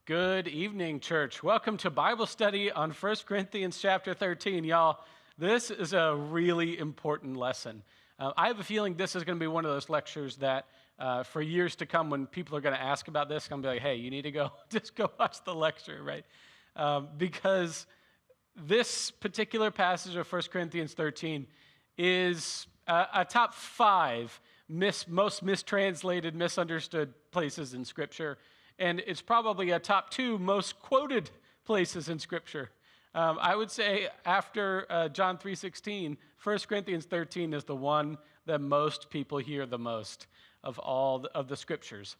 Good evening, church. Welcome to Bible study on 1 Corinthians chapter 13. Y'all, this is a really important lesson. I have a feeling this is going to be one of those lectures that for years to come, when people are going to ask about this, I'm going to be like, hey, you need to go, just go watch the lecture, right? Because this particular passage of 1 Corinthians 13 is a top 5 most mistranslated, misunderstood places in Scripture. And it's probably a top 2 most quoted places in Scripture. I would say after John 3:16, 1 Corinthians 13 is the one that most people hear the most of all of the Scriptures.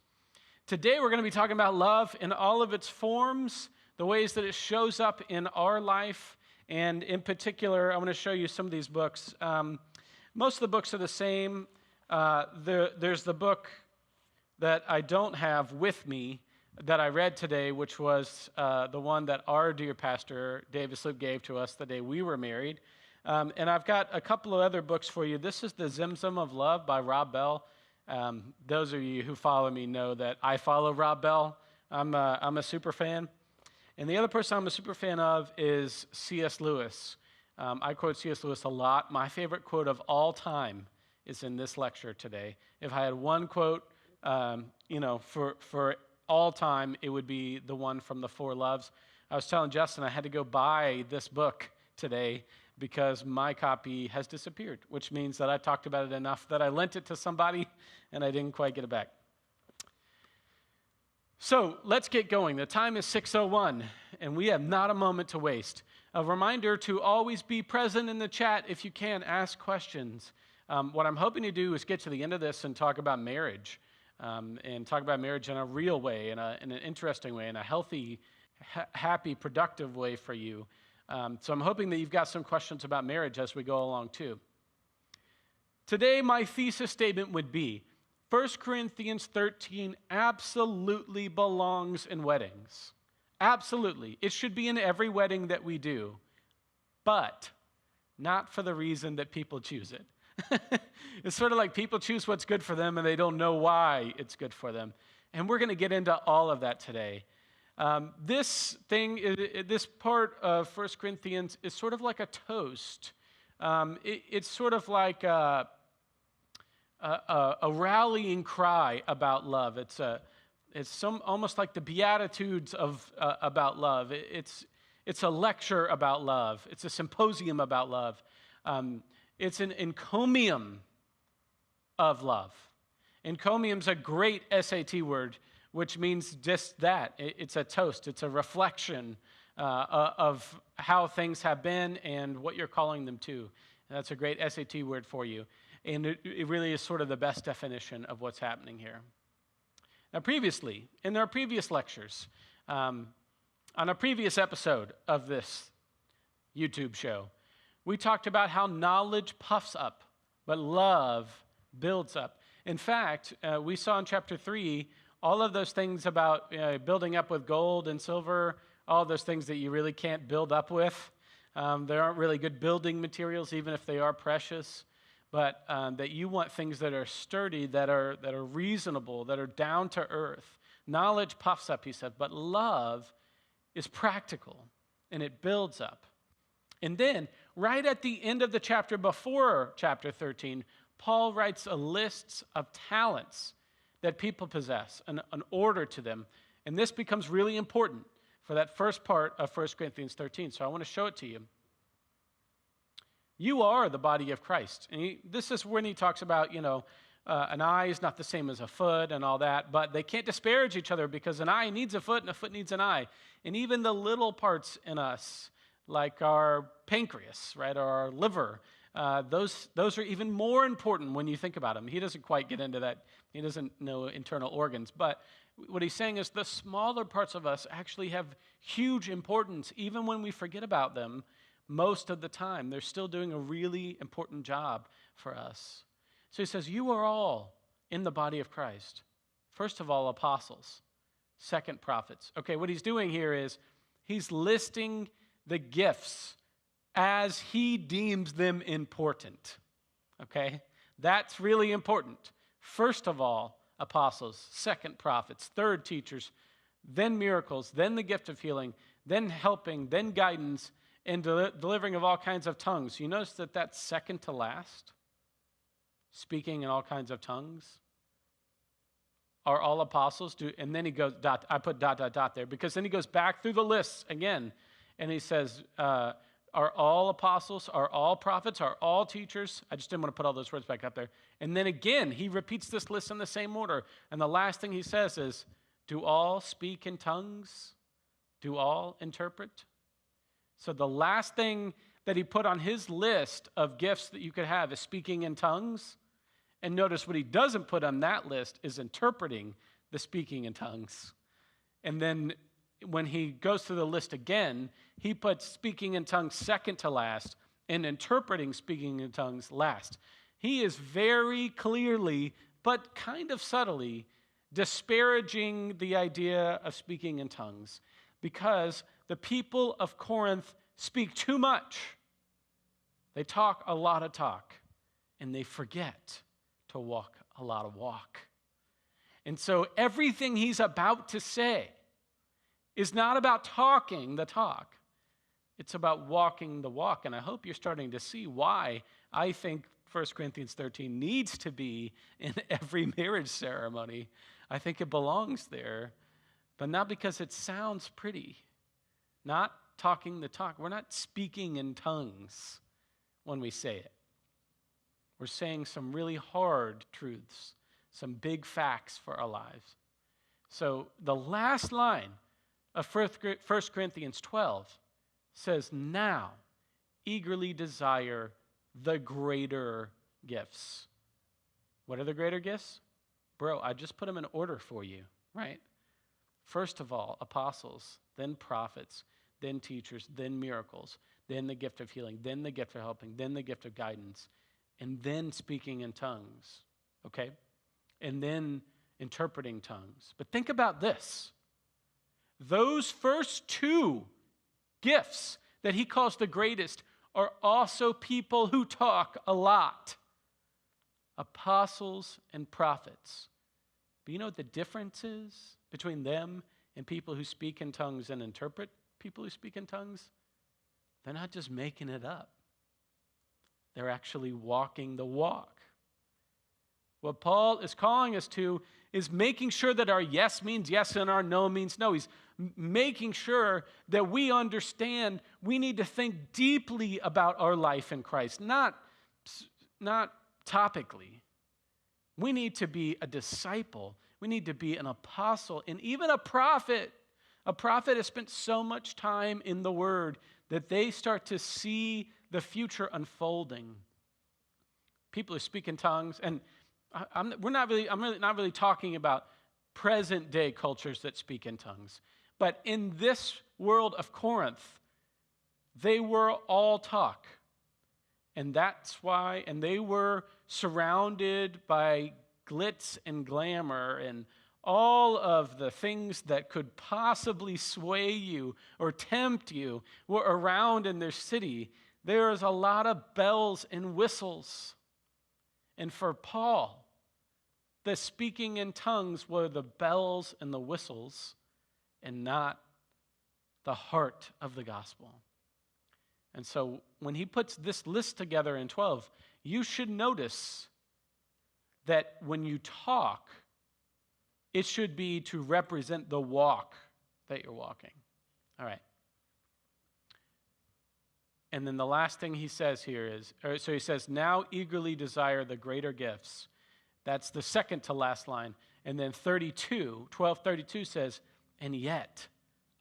Today we're going to be talking about love in all of its forms, the ways that it shows up in our life, and in particular, I want to show you some of these books. Most of the books are the same. There's the book that I don't have with me that I read today, which was the one that our dear pastor, David Sloop, gave to us the day we were married. And I've got a couple of other books for you. This is The Zimzum of Love by Rob Bell. Those of you who follow me know that I follow Rob Bell. I'm a super fan. And the other person I'm a super fan of is C.S. Lewis. I quote C.S. Lewis a lot. My favorite quote of all time is in this lecture today. If I had one quote, for all time, it would be the one from the Four Loves. I was telling Justin I had to go buy this book today because my copy has disappeared, which means that I talked about it enough that I lent it to somebody and I didn't quite get it back. So let's get going. The time is 6:01, and we have not a moment to waste. A reminder to always be present in the chat if you can, ask questions. What I'm hoping to do is get to the end of this and talk about marriage. And talk about marriage in a real way, in an interesting way, in a healthy, happy, productive way for you. So I'm hoping that you've got some questions about marriage as we go along too. Today, my thesis statement would be, 1 Corinthians 13 absolutely belongs in weddings. Absolutely. It should be in every wedding that we do, but not for the reason that people choose it. It's sort of like people choose what's good for them and they don't know why it's good for them. And we're going to get into all of that today. This part of 1 Corinthians is sort of like a toast. It's sort of like a rallying cry about love. It's almost like the Beatitudes about love. It's a lecture about love. It's a symposium about love. It's an encomium of love. Encomium's a great SAT word, which means just that. It's a toast. It's a reflection of how things have been and what you're calling them to. And that's a great SAT word for you. And it really is sort of the best definition of what's happening here. Now, previously, in our previous lectures, on a previous episode of this YouTube show, we talked about how knowledge puffs up, but love builds up. In fact, we saw in chapter 3 all of those things about building up with gold and silver, all those things that you really can't build up with. There aren't really good building materials, even if they are precious, but that you want things that are sturdy, that are reasonable, that are down to earth. Knowledge puffs up, he said, but love is practical, and it builds up. And then, right at the end of the chapter before chapter 13, Paul writes a list of talents that people possess, an order to them. And this becomes really important for that first part of 1 Corinthians 13. So I want to show it to you. You are the body of Christ. And this is when he talks about, an eye is not the same as a foot and all that, but they can't disparage each other because an eye needs a foot and a foot needs an eye. And even the little parts in us, like our pancreas, right, or our liver, those are even more important when you think about them. He doesn't quite get into that. He doesn't know internal organs. But what he's saying is the smaller parts of us actually have huge importance. Even when we forget about them, most of the time, they're still doing a really important job for us. So he says, you are all in the body of Christ. First of all, apostles. Second, prophets. Okay, what he's doing here is he's listing the gifts as he deems them important, okay? That's really important. First of all, apostles. Second, prophets. Third, teachers. then miracles, then the gift of healing, then helping, then guidance, and delivering of all kinds of tongues. You notice that that's second to last? Speaking in all kinds of tongues. Are all apostles? And then he goes, I put ... there, because then he goes back through the lists again, and he says, are all apostles? Are all prophets? Are all teachers? I just didn't want to put all those words back up there. And then again, he repeats this list in the same order. And the last thing he says is, do all speak in tongues? Do all interpret? So the last thing that he put on his list of gifts that you could have is speaking in tongues. And notice what he doesn't put on that list is interpreting the speaking in tongues. And then when he goes through the list again, he puts speaking in tongues second to last and interpreting speaking in tongues last. He is very clearly, but kind of subtly, disparaging the idea of speaking in tongues because the people of Corinth speak too much. They talk a lot of talk, and they forget to walk a lot of walk. And so everything he's about to say is not about talking the talk. It's about walking the walk. And I hope you're starting to see why I think 1 Corinthians 13 needs to be in every marriage ceremony. I think it belongs there, but not because it sounds pretty. Not talking the talk. We're not speaking in tongues when we say it. We're saying some really hard truths, some big facts for our lives. So the last line of 1 Corinthians 12 says, now eagerly desire the greater gifts. What are the greater gifts? Bro, I just put them in order for you, right? First of all, apostles, then prophets, then teachers, then miracles, then the gift of healing, then the gift of helping, then the gift of guidance, and then speaking in tongues, okay? And then interpreting tongues. But think about this. Those first two gifts that he calls the greatest are also people who talk a lot. Apostles and prophets. But you know what the difference is between them and people who speak in tongues and interpret people who speak in tongues? They're not just making it up. They're actually walking the walk. What Paul is calling us to is making sure that our yes means yes and our no means no. He's making sure that we understand we need to think deeply about our life in Christ, not topically. We need to be a disciple. We need to be an apostle and even a prophet. A prophet has spent so much time in the Word that they start to see the future unfolding. People who speak in tongues, and I'm not really talking about present day cultures that speak in tongues. But in this world of Corinth, they were all talk. And that's why, and they were surrounded by glitz and glamour and all of the things that could possibly sway you or tempt you were around in their city. There is a lot of bells and whistles. And for Paul, the speaking in tongues were the bells and the whistles and not the heart of the gospel. And so when he puts this list together in 12, you should notice that when you talk, it should be to represent the walk that you're walking. All right. And then the last thing he says here is, so he says, now eagerly desire the greater gifts. That's the second to last line. And then 12:32 says, and yet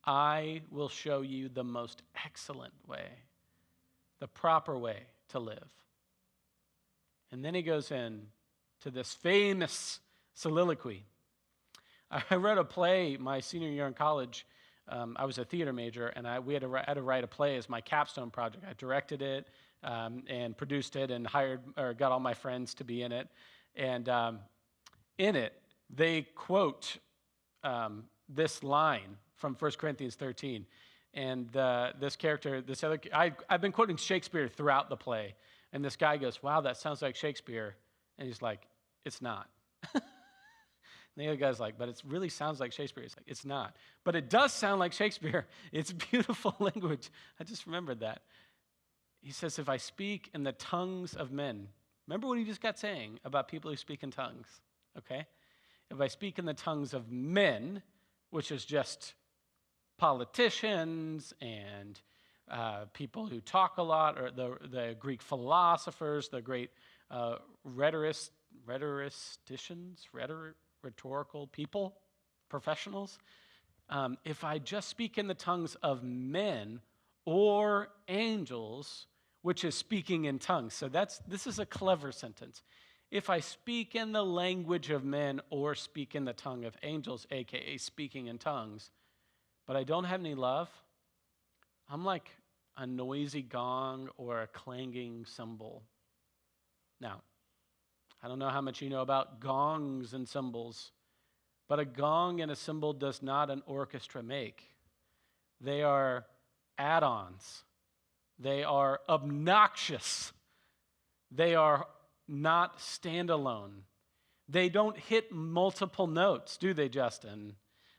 I will show you the most excellent way, the proper way to live. And then he goes in to this famous soliloquy. I wrote a play my senior year in college. I was a theater major, and we had to write a play as my capstone project. I directed it and produced it and got all my friends to be in it. And in it, they quote this line from 1 Corinthians 13. And this character, I've been quoting Shakespeare throughout the play. And this guy goes, wow, that sounds like Shakespeare. And he's like, it's not. And the other guy's like, but it really sounds like Shakespeare. He's like, it's not. But it does sound like Shakespeare. It's beautiful language. I just remembered that. He says, if I speak in the tongues of men, remember what he just got saying about people who speak in tongues, okay? If I speak in the tongues of men, which is just politicians and people who talk a lot, or the Greek philosophers, the great rhetorical people, professionals. If I just speak in the tongues of men or angels, which is speaking in tongues. So this is a clever sentence. If I speak in the language of men or speak in the tongue of angels, aka speaking in tongues, but I don't have any love, I'm like a noisy gong or a clanging cymbal. Now, I don't know how much you know about gongs and cymbals, but a gong and a cymbal does not an orchestra make. They are add-ons. They are obnoxious. They are not standalone. They don't hit multiple notes, do they, Justin?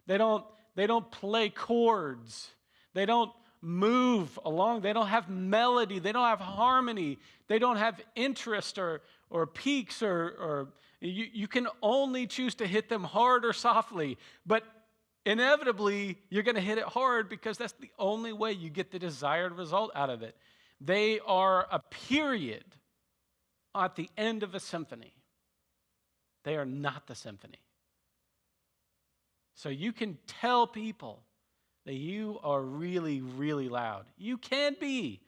They don't play chords. They don't move along. They don't have melody. They don't have harmony. They don't have interest or peaks or you can only choose to hit them hard or softly. But inevitably, you're going to hit it hard because that's the only way you get the desired result out of it. They are a period at the end of a symphony. They are not the symphony. So you can tell people that you are really, really loud. You can be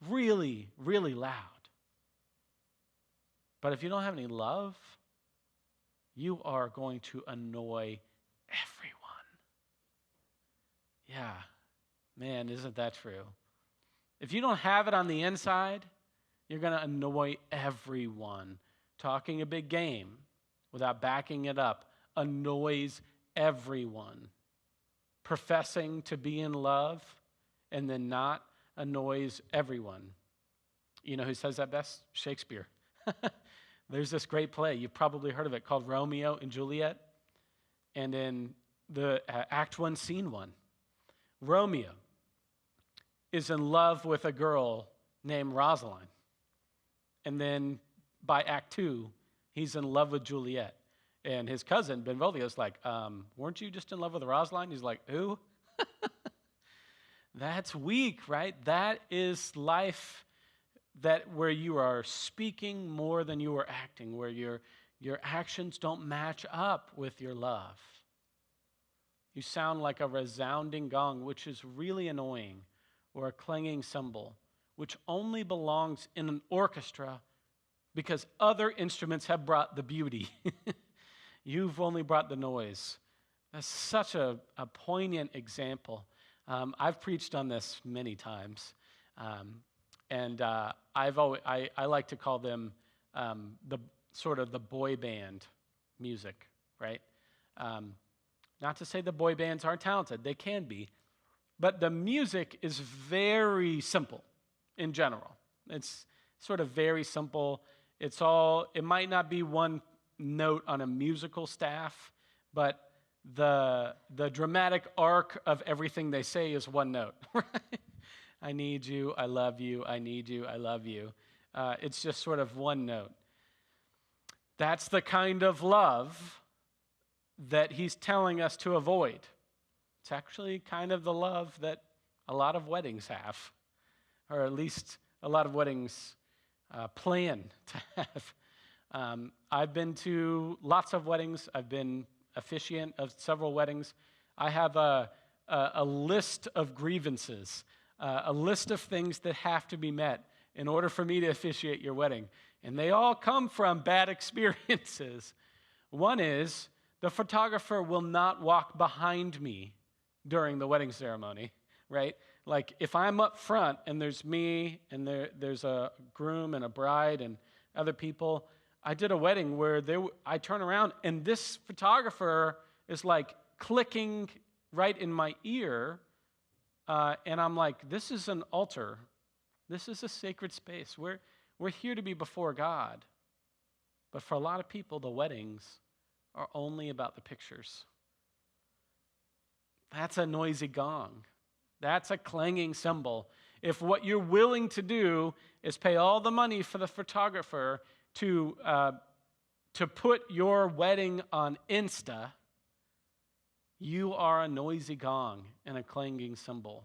really, really loud. But if you don't have any love, you are going to annoy everyone. Yeah, man, isn't that true? If you don't have it on the inside, you're going to annoy everyone. Talking a big game without backing it up annoys everyone. Professing to be in love and then not annoys everyone. You know who says that best? Shakespeare. There's this great play, you've probably heard of it, called Romeo and Juliet. And in the Act 1, Scene 1, Romeo is in love with a girl named Rosaline. And then by Act 2, he's in love with Juliet. And his cousin, Benvolio's like, weren't you just in love with Rosaline? He's like, who? That's weak, right? That is life where you are speaking more than you are acting, where your actions don't match up with your love. You sound like a resounding gong, which is really annoying, or a clanging cymbal, which only belongs in an orchestra because other instruments have brought the beauty. You've only brought the noise. That's such a poignant example. I've preached on this many times, and I like to call them the sort of the boy band music, right? Not to say the boy bands aren't talented; they can be, but the music is very simple in general. It's sort of very simple. It might not be one note on a musical staff, but the dramatic arc of everything they say is one note, right? I need you, I love you, I need you, I love you. It's just sort of one note. That's the kind of love that he's telling us to avoid. It's actually kind of the love that a lot of weddings have, or at least a lot of weddings plan to have. I've been to lots of weddings. I've been officiant of several weddings. I have a list of grievances, a list of things that have to be met in order for me to officiate your wedding. And they all come from bad experiences. One is the photographer will not walk behind me during the wedding ceremony, right? Like if I'm up front and there's me and there's a groom and a bride and other people, I did a wedding where I turn around and this photographer is like clicking right in my ear, and I'm like, this is an altar. This is a sacred space. We're here to be before God. But for a lot of people, the weddings are only about the pictures. That's a noisy gong. That's a clanging cymbal. If what you're willing to do is pay all the money for the photographer to put your wedding on Insta, you are a noisy gong and a clanging cymbal.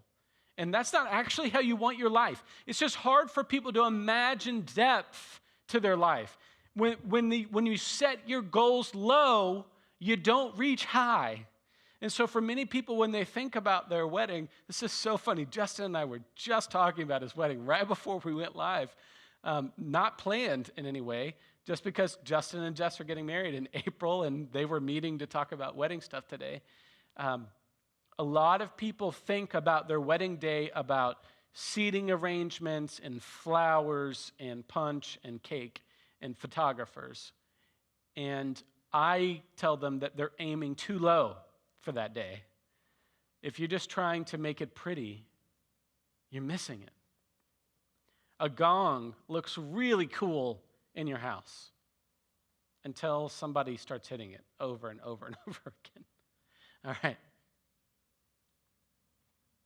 And that's not actually how you want your life. It's just hard for people to imagine depth to their life. When you set your goals low, you don't reach high. And so for many people, when they think about their wedding, this is so funny. Justin and I were just talking about his wedding right before we went live. Not planned in any way, just because Justin and Jess are getting married in April, and they were meeting to talk about wedding stuff today. A lot of people think about their wedding day about seating arrangements and flowers and punch and cake and photographers. And I tell them that they're aiming too low for that day. If you're just trying to make it pretty, you're missing it. A gong looks really cool in your house until somebody starts hitting it over and over and over again. All right.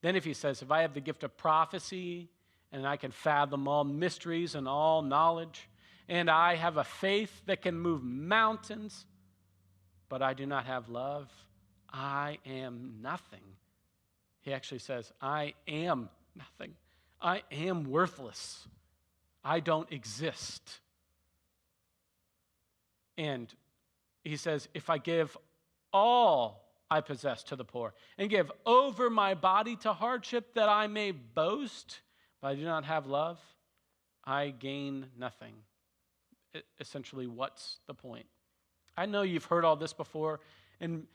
Then if he says, if I have the gift of prophecy and I can fathom all mysteries and all knowledge, and I have a faith that can move mountains, but I do not have love, I am nothing. He actually says, I am nothing. I am worthless. I don't exist. And he says, if I give all I possess to the poor and give over my body to hardship that I may boast, but I do not have love, I gain nothing. Essentially, what's the point? I know you've heard all this before, and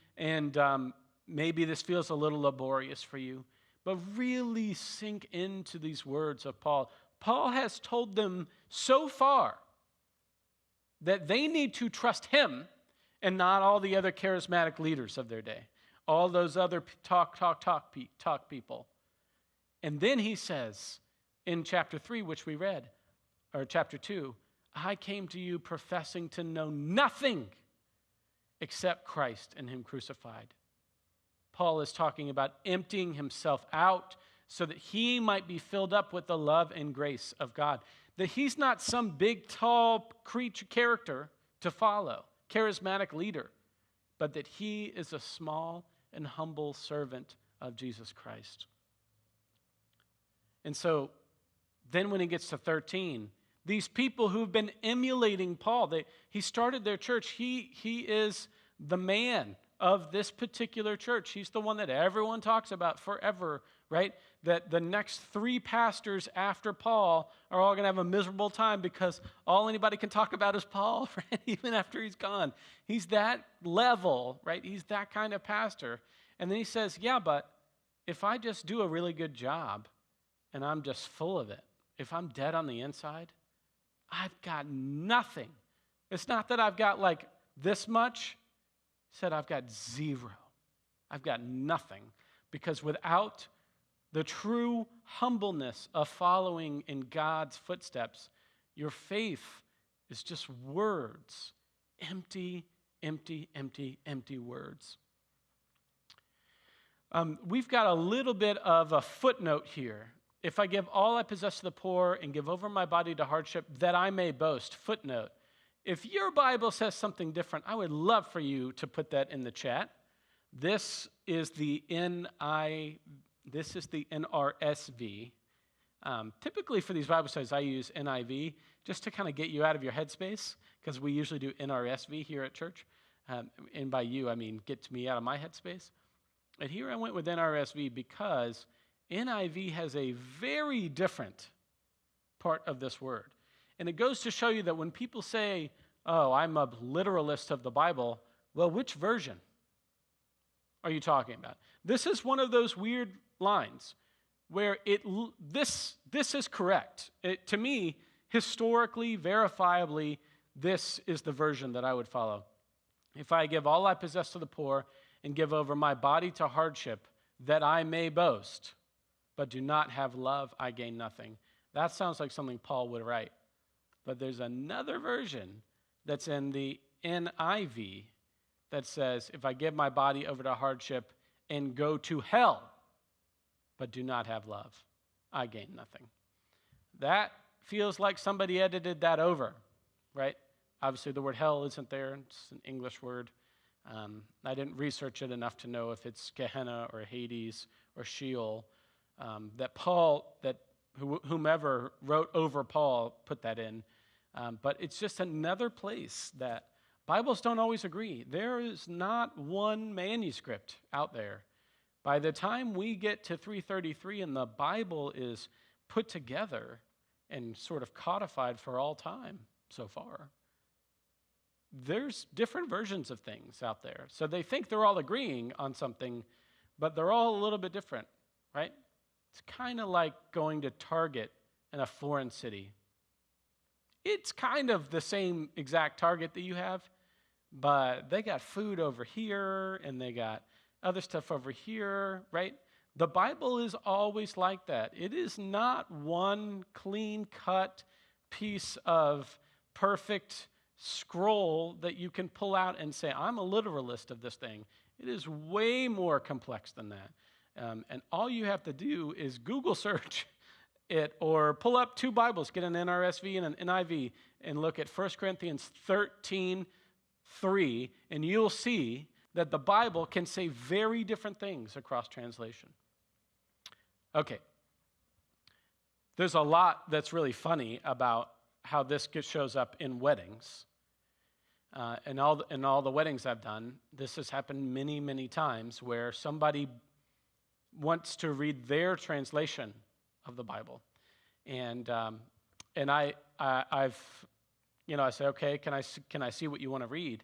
maybe this feels a little laborious for you, but really sink into these words of Paul. Paul has told them so far that they need to trust him and not all the other charismatic leaders of their day, all those other talk people. And then he says in chapter 3, which we read, or chapter 2, I came to you professing to know nothing except Christ and him crucified. Paul is talking about emptying himself out so that he might be filled up with the love and grace of God. That he's not some big, tall character to follow, charismatic leader, but that he is a small and humble servant of Jesus Christ. And so then when he gets to 13, these people who've been emulating Paul, he started their church. He is the man of this particular church. He's the one that everyone talks about forever, right? That the next 3 pastors after Paul are all going to have a miserable time because all anybody can talk about is Paul, right? Even after he's gone. He's that level, right? He's that kind of pastor. And then he says, yeah, but if I just do a really good job and I'm just full of it, if I'm dead on the inside, I've got nothing. It's not that I've got like this much. He said, I've got 0. I've got nothing. Because without the true humbleness of following in God's footsteps, your faith is just words. Empty, empty, empty, empty words. We've got a little bit of a footnote here. If I give all I possess to the poor and give over my body to hardship, that I may boast. Footnote. If your Bible says something different, I would love for you to put that in the chat. This is the NRSV. Typically for these Bible studies, I use NIV just to kind of get you out of your headspace, because we usually do NRSV here at church. And by you, I mean get me out of my headspace. And here I went with NRSV because NIV has a very different part of this word. And it goes to show you that when people say, oh, I'm a literalist of the Bible, well, which version are you talking about? This is one of those weird lines where this is correct. To me, historically, verifiably, this is the version that I would follow. If I give all I possess to the poor and give over my body to hardship, that I may boast, but do not have love, I gain nothing. That sounds like something Paul would write. But there's another version that's in the NIV that says, if I give my body over to hardship and go to hell, but do not have love, I gain nothing. That feels like somebody edited that over, right? Obviously, the word hell isn't there. It's an English word. I didn't research it enough to know if it's Gehenna or Hades or Sheol. Whomever wrote over Paul put that in. But it's just another place that Bibles don't always agree. There is not one manuscript out there. By the time we get to 333 and the Bible is put together and sort of codified for all time so far, there's different versions of things out there. So they think they're all agreeing on something, but they're all a little bit different, right? It's kind of like going to Target in a foreign city. It's kind of the same exact Target that you have, but they got food over here and they got other stuff over here, right? The Bible is always like that. It is not one clean-cut piece of perfect scroll that you can pull out and say, I'm a literalist of this thing. It is way more complex than that. And all you have to do is Google search it or pull up two Bibles, get an NRSV and an NIV, and look at 1 Corinthians 13:3, and you'll see that the Bible can say very different things across translation. Okay. There's a lot that's really funny about how this shows up in weddings. In all the weddings I've done, this has happened many, many times where somebody wants to read their translation of the Bible. And I say, okay, can I see what you want to read?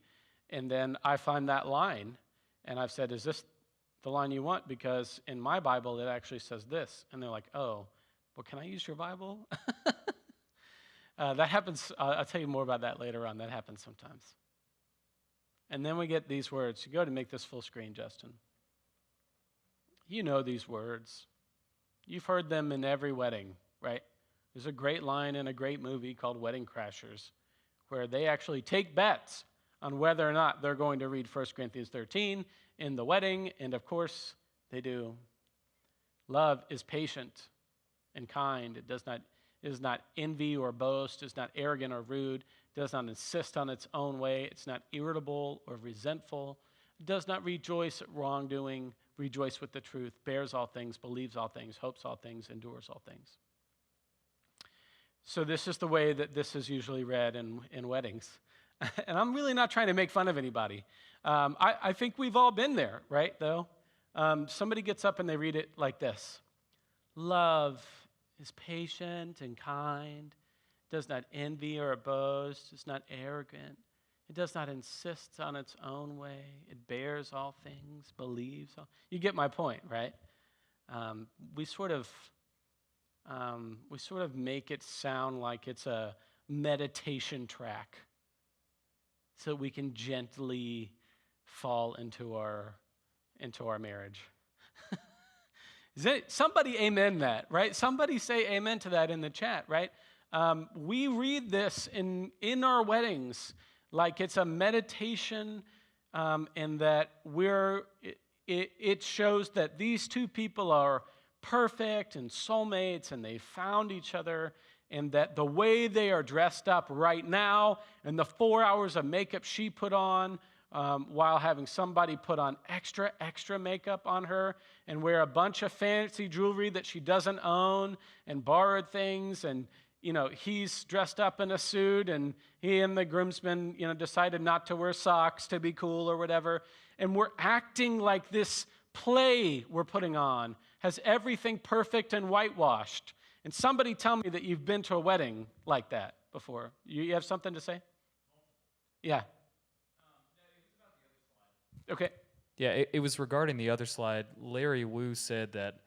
And then I find that line, and I've said, is this the line you want? Because in my Bible, it actually says this. And they're like, oh, well, can I use your Bible? That happens. I'll tell you more about that later on. That happens sometimes. And then we get these words. You go to make this full screen, Justin. You know these words. You've heard them in every wedding, right? There's a great line in a great movie called Wedding Crashers where they actually take bets on whether or not they're going to read 1 Corinthians 13 in the wedding, and of course, they do. Love is patient and kind. It does not envy or boast, is not arrogant or rude, does not insist on its own way, it's not irritable or resentful, does not rejoice at wrongdoing, rejoice with the truth, bears all things, believes all things, hopes all things, endures all things. So this is the way that this is usually read in weddings. And I'm really not trying to make fun of anybody. I think we've all been there, right, though? Somebody gets up and they read it like this. Love is patient and kind, does not envy or boast, is not arrogant, it does not insist on its own way, it bears all things, believes all. You get my point, right? We sort of make it sound like it's a meditation track so we can gently fall into our marriage. Somebody amen that, right? Somebody say amen to that in the chat, right? We read this in our weddings like it's a meditation, and that it shows that these two people are perfect and soulmates and they found each other, and that the way they are dressed up right now and the 4 hours of makeup she put on while having somebody put on extra makeup on her and wear a bunch of fancy jewelry that she doesn't own and borrowed things, and he's dressed up in a suit and he and the groomsmen decided not to wear socks to be cool or whatever, and we're acting like this play we're putting on has everything perfect and whitewashed. And somebody tell me that you've been to a wedding like that before. You have something to say? Yeah. Okay. Yeah, it was regarding the other slide. Larry Wu said that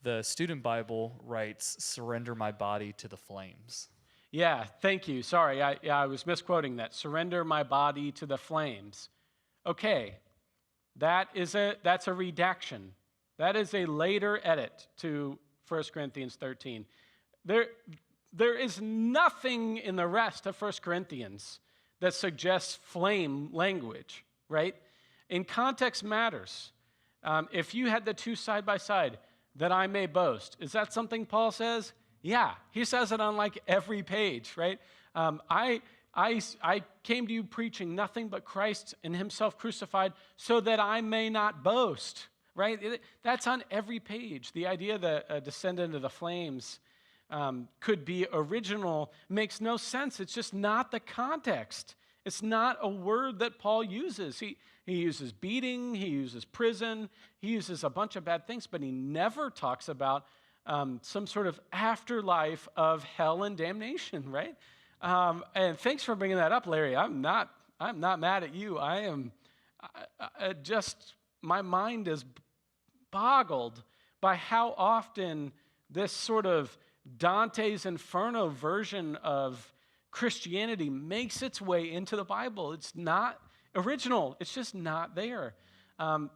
the Student Bible writes, surrender my body to the flames. Yeah, thank you. Sorry, I was misquoting that. Surrender my body to the flames. Okay, that's a redaction. That is a later edit to 1 Corinthians 13. There is nothing in the rest of 1 Corinthians that suggests flame language, right? And context matters. If you had the two side by side, that I may boast, is that something Paul says? Yeah, he says it on like every page, right? I came to you preaching nothing but Christ and himself crucified so that I may not boast, right? That's on every page. The idea that a descendant of the flames could be original makes no sense. It's just not the context. It's not a word that Paul uses. He uses beating, he uses prison, he uses a bunch of bad things, but he never talks about some sort of afterlife of hell and damnation, right? And thanks for bringing that up, Larry. I'm not mad at you. My mind is boggled by how often this sort of Dante's Inferno version of Christianity makes its way into the Bible. It's not original. It's just not there. The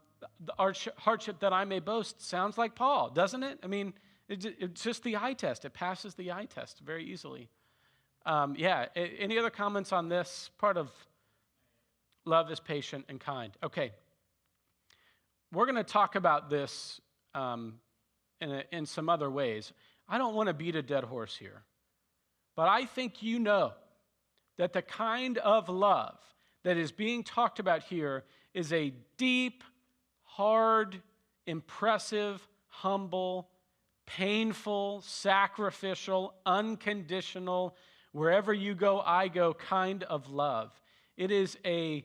hardship that I may boast sounds like Paul, doesn't it? I mean, it's just the eye test. It passes the eye test very easily. Any other comments on this part of love is patient and kind? Okay. We're going to talk about this in some other ways. I don't want to beat a dead horse here, but I think you know that the kind of love that is being talked about here is a deep, hard, impressive, humble, painful, sacrificial, unconditional, wherever you go, I go kind of love. It is an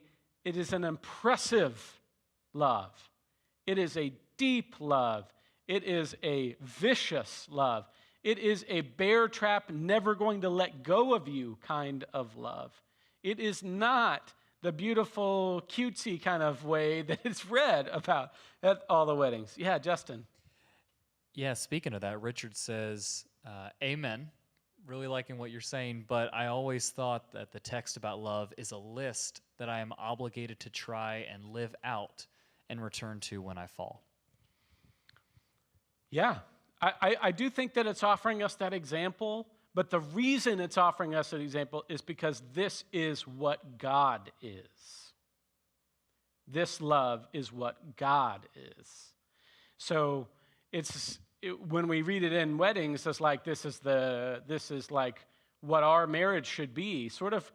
impressive love. It is a deep love. It is a vicious love. It is a bear trap, never going to let go of you kind of love. It is not the beautiful, cutesy kind of way that it's read about at all the weddings. Yeah, Justin. Yeah, speaking of that, Richard says, amen. Really liking what you're saying, but I always thought that the text about love is a list that I am obligated to try and live out and return to when I fall. Yeah, I do think that it's offering us that example, but the reason it's offering us that example is because this is what God is. This love is what God is. So when we read it in weddings, it's like this is like what our marriage should be. Sort of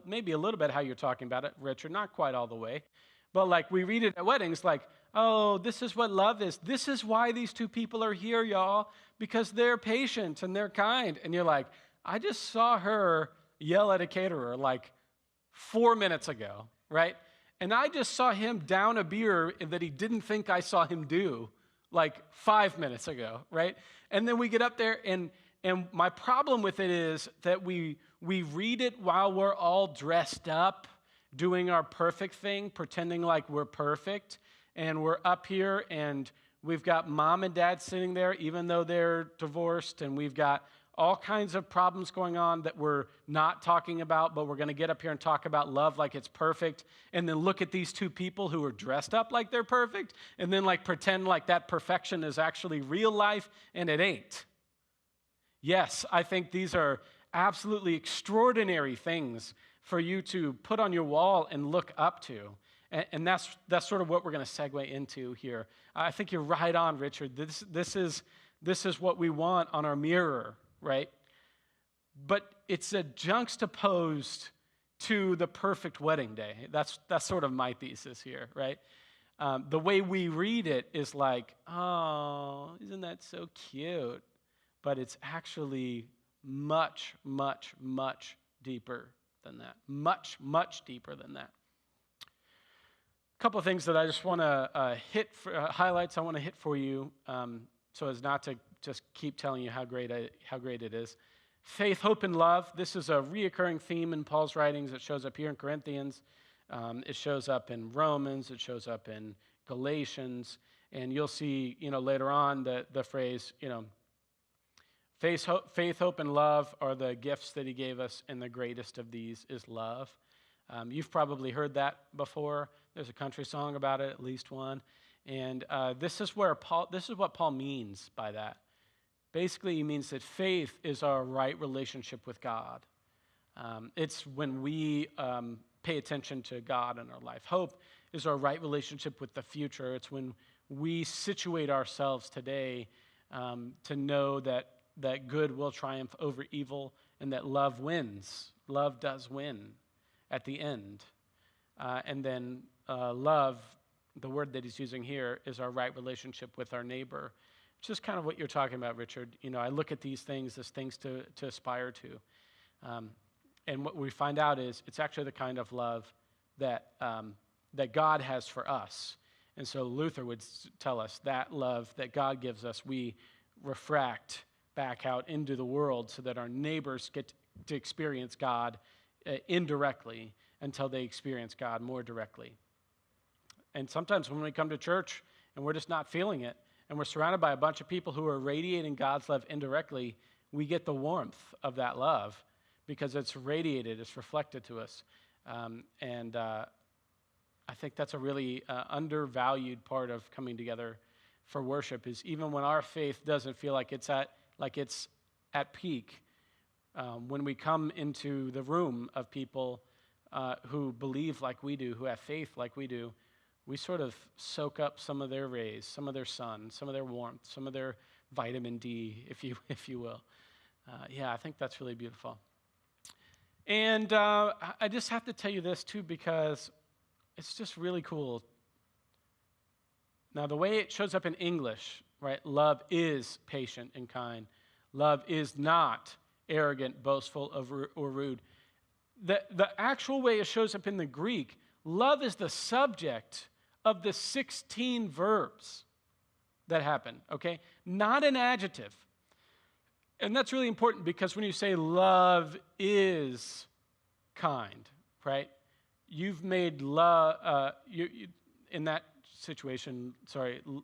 maybe a little bit how you're talking about it, Richard. Not quite all the way, but like we read it at weddings, like, oh, this is what love is. This is why these two people are here, y'all, because they're patient and they're kind. And you're like, I just saw her yell at a caterer like 4 minutes ago, right? And I just saw him down a beer that he didn't think I saw him do like 5 minutes ago, right? And then we get up there, and my problem with it is that we read it while we're all dressed up, doing our perfect thing, pretending like we're perfect, and we're up here, and we've got mom and dad sitting there, even though they're divorced, and we've got all kinds of problems going on that we're not talking about, but we're going to get up here and talk about love like it's perfect, and then look at these two people who are dressed up like they're perfect, and then like pretend like that perfection is actually real life, and it ain't. Yes, I think these are absolutely extraordinary things for you to put on your wall and look up to. And that's sort of what we're going to segue into here. I think you're right on, Richard. This is what we want on our mirror, right? But it's a juxtaposed to the perfect wedding day. That's sort of my thesis here, right? The way we read it is like, oh, isn't that so cute? But it's actually much, much, much deeper than that. Much, much deeper than that. A couple of things that I just want to highlights I want to hit for you, so as not to just keep telling you how great it is. Faith, hope, and love. This is a reoccurring theme in Paul's writings. It shows up here in Corinthians. It shows up in Romans. It shows up in Galatians. And you'll see, later on the phrase, faith, hope, and love are the gifts that he gave us, and the greatest of these is love. You've probably heard that before. There's a country song about it, at least one. And this is what Paul means by that. Basically, he means that faith is our right relationship with God. It's when we pay attention to God in our life. Hope is our right relationship with the future. It's when we situate ourselves today to know that good will triumph over evil and that love wins. Love does win at the end. And then love, the word that he's using here, is our right relationship with our neighbor. It's just kind of what you're talking about, Richard. I look at these things as things to aspire to. And what we find out is it's actually the kind of love that God has for us. And so Luther would tell us that love that God gives us, we refract back out into the world so that our neighbors get to experience God indirectly until they experience God more directly. And sometimes when we come to church and we're just not feeling it, and we're surrounded by a bunch of people who are radiating God's love indirectly, we get the warmth of that love because it's radiated, it's reflected to us. I think that's a really undervalued part of coming together for worship, is even when our faith doesn't feel like it's at peak, when we come into the room of people who believe like we do, who have faith like we do, we sort of soak up some of their rays, some of their sun, some of their warmth, some of their vitamin D, if you will. I think that's really beautiful. And I just have to tell you this too, because it's just really cool. Now, the way it shows up in English, right? Love is patient and kind. Love is not arrogant, boastful, or rude. The actual way it shows up in the Greek, love is the subject of the 16 verbs that happen, okay? Not an adjective. And that's really important because when you say love is kind, right? You've made love, in that situation,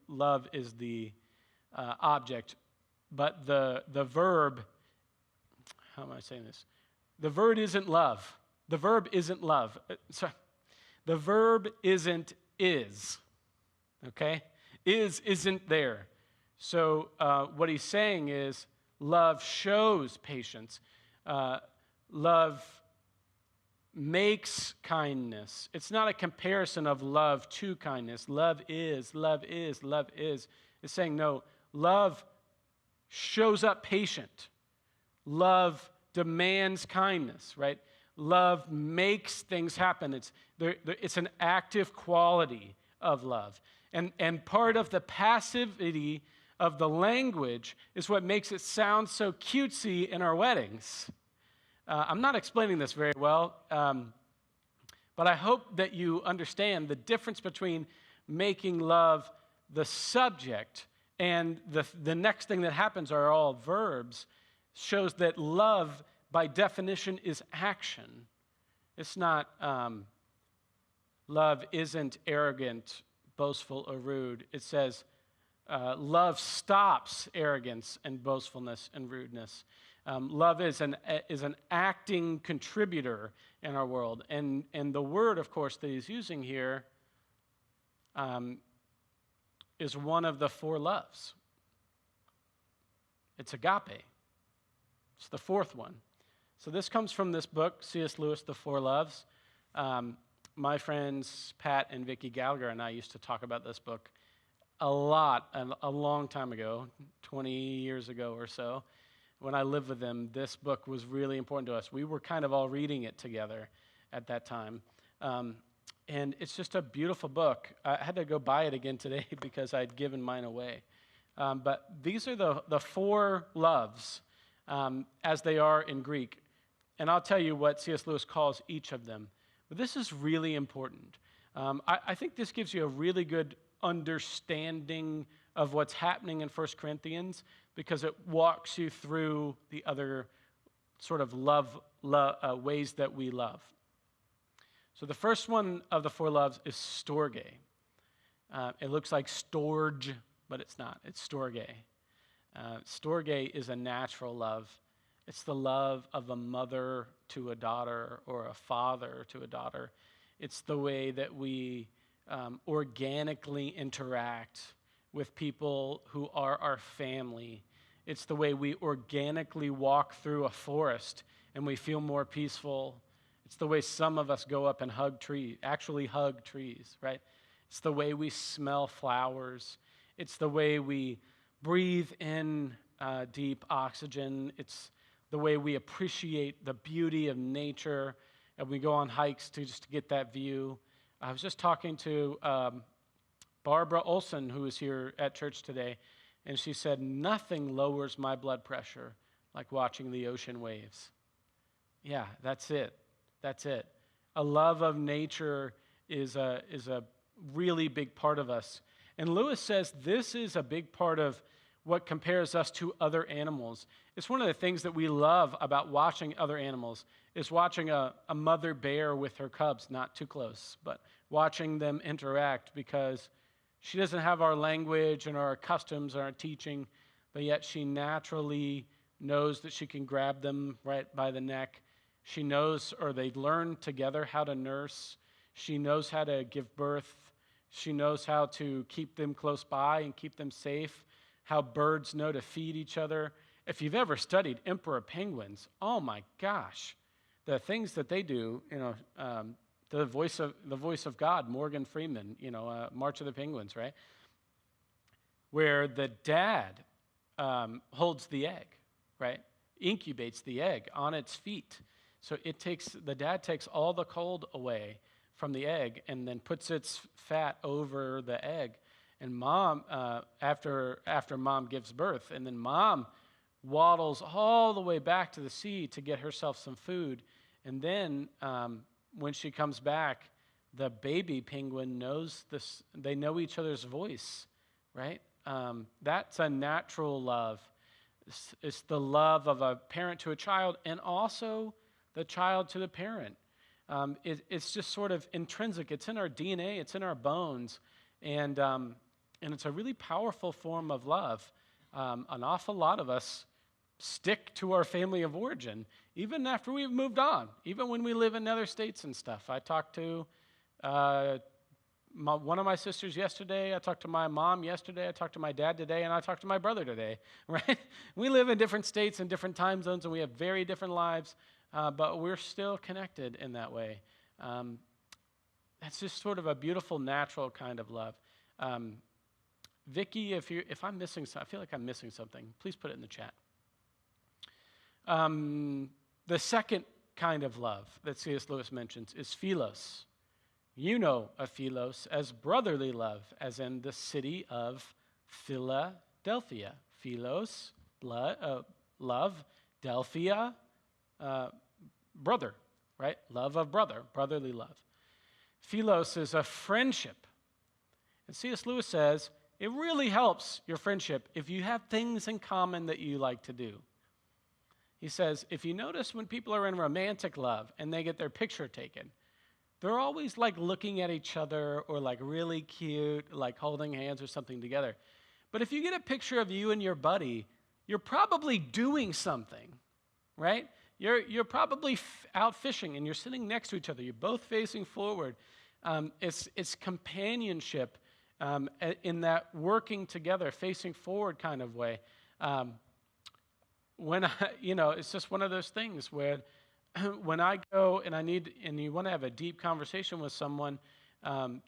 love is the object, but the verb, how am I saying this? The verb isn't love. The verb isn't love. The verb isn't is, okay? Is isn't there. So what he's saying is love shows patience. Love makes kindness. It's not a comparison of love to kindness. Love is, love is, love is. It's saying, no, love shows up patient. Love demands kindness, right? Love makes things happen. It's an active quality of love. And part of the passivity of the language is what makes it sound so cutesy in our weddings. I'm not explaining this very well, but I hope that you understand the difference between making love the subject and the next thing that happens are all verbs, shows that love, by definition, is action. It's not, love isn't arrogant, boastful, or rude. It says, love stops arrogance and boastfulness and rudeness. Love is an acting contributor in our world. And the word, of course, that he's using here is one of the four loves. It's agape. It's the fourth one. So this comes from this book, C.S. Lewis, The Four Loves. My friends Pat and Vicki Gallagher and I used to talk about this book a lot, a long time ago, 20 years ago or so. When I lived with them, this book was really important to us. We were kind of all reading it together at that time. And it's just a beautiful book. I had to go buy it again today because I'd given mine away. But these are the four loves as they are in Greek. And I'll tell you what C.S. Lewis calls each of them. But this is really important. I think this gives you a really good understanding of what's happening in 1 Corinthians because it walks you through the other sort of ways that we love. So the first one of the four loves is storge. It looks like storge, but it's not. It's storge. Storge is a natural love. It's the love of a mother to a daughter or a father to a daughter. It's the way that we organically interact with people who are our family. It's the way we organically walk through a forest and we feel more peaceful. It's the way some of us go up and actually hug trees, right? It's the way we smell flowers. It's the way we breathe in deep oxygen. It's the way we appreciate the beauty of nature, and we go on hikes just to get that view. I was just talking to Barbara Olson, who was here at church today, and she said, nothing lowers my blood pressure like watching the ocean waves. Yeah, that's it. That's it. A love of nature is a really big part of us. And Lewis says this is a big part of what compares us to other animals. It's one of the things that we love about watching other animals, is watching a mother bear with her cubs, not too close, but watching them interact, because she doesn't have our language and our customs and our teaching, but yet she naturally knows that she can grab them right by the neck. She knows, or they learn together how to nurse. She knows how to give birth. She knows how to keep them close by and keep them safe, how birds know to feed each other. If you've ever studied emperor penguins, oh my gosh, the things that they do, the voice of God, Morgan Freeman, March of the Penguins, right? Where the dad holds the egg, right? Incubates the egg on its feet. So the dad takes all the cold away from the egg and then puts its fat over the egg. And mom, after mom gives birth, and then mom waddles all the way back to the sea to get herself some food. And then when she comes back, the baby penguin knows this. They know each other's voice, right? That's a natural love. It's the love of a parent to a child, and also the child to the parent. It's just sort of intrinsic. It's in our DNA. It's in our bones, and it's a really powerful form of love. An awful lot of us stick to our family of origin, even after we've moved on, even when we live in other states and stuff. I talked to one of my sisters yesterday. I talked to my mom yesterday. I talked to my dad today, and I talked to my brother today, right? We live in different states and different time zones, and we have very different lives, but we're still connected in that way. That's just sort of a beautiful, natural kind of love. Vicky, if I'm missing something, I feel like I'm missing something, please put it in the chat. The second kind of love that C.S. Lewis mentions is philos. You know of philos as brotherly love, as in the city of Philadelphia. Philos, love, Delphia, brother, right? Love of brother, brotherly love. Philos is a friendship. And C.S. Lewis says, it really helps your friendship if you have things in common that you like to do. He says, if you notice when people are in romantic love and they get their picture taken, they're always like looking at each other or like really cute, like holding hands or something together. But if you get a picture of you and your buddy, you're probably doing something, right? You're probably out fishing and you're sitting next to each other. You're both facing forward. It's companionship in that working together, facing forward kind of way. It's just one of those things where when I go and you want to have a deep conversation with someone,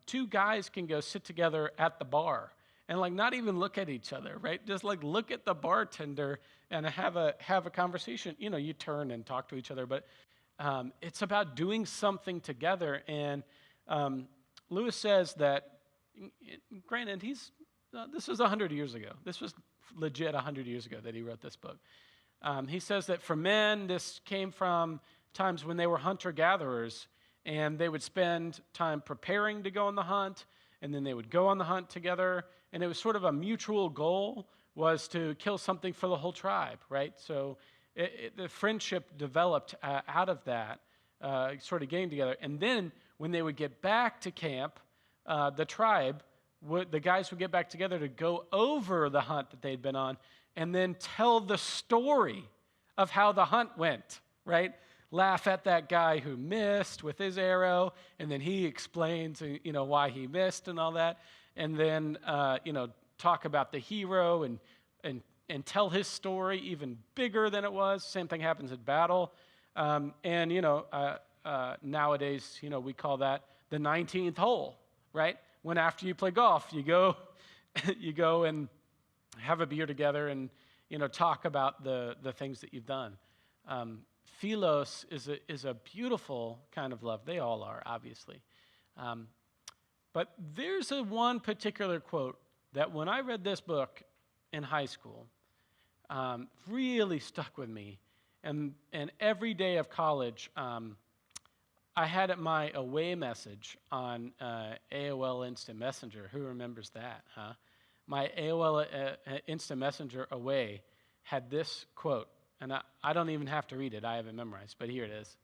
two guys can go sit together at the bar and like not even look at each other, right? Just like look at the bartender and have a conversation. You turn and talk to each other, but it's about doing something together. And Lewis says that, granted, this was 100 years ago. This was legit 100 years ago that he wrote this book. He says that for men, this came from times when they were hunter-gatherers, and they would spend time preparing to go on the hunt, and then they would go on the hunt together, and it was sort of a mutual goal was to kill something for the whole tribe, right? So the friendship developed out of that, sort of getting together. And then when they would get back to camp, the guys would get back together to go over the hunt that they'd been on, and then tell the story of how the hunt went, right? Laugh at that guy who missed with his arrow, and then he explains, why he missed and all that, and then, talk about the hero and tell his story even bigger than it was. Same thing happens at battle. nowadays, we call that the 19th hole, right? When after you play golf, you go, you go and have a beer together and, talk about the things that you've done. Philos is a beautiful kind of love. They all are, obviously. But there's one particular quote that when I read this book in high school, really stuck with me. And every day of college, I had it my away message on AOL Instant Messenger. Who remembers that, huh? My AOL Instant Messenger away had this quote, and I don't even have to read it. I have it memorized, but here it is.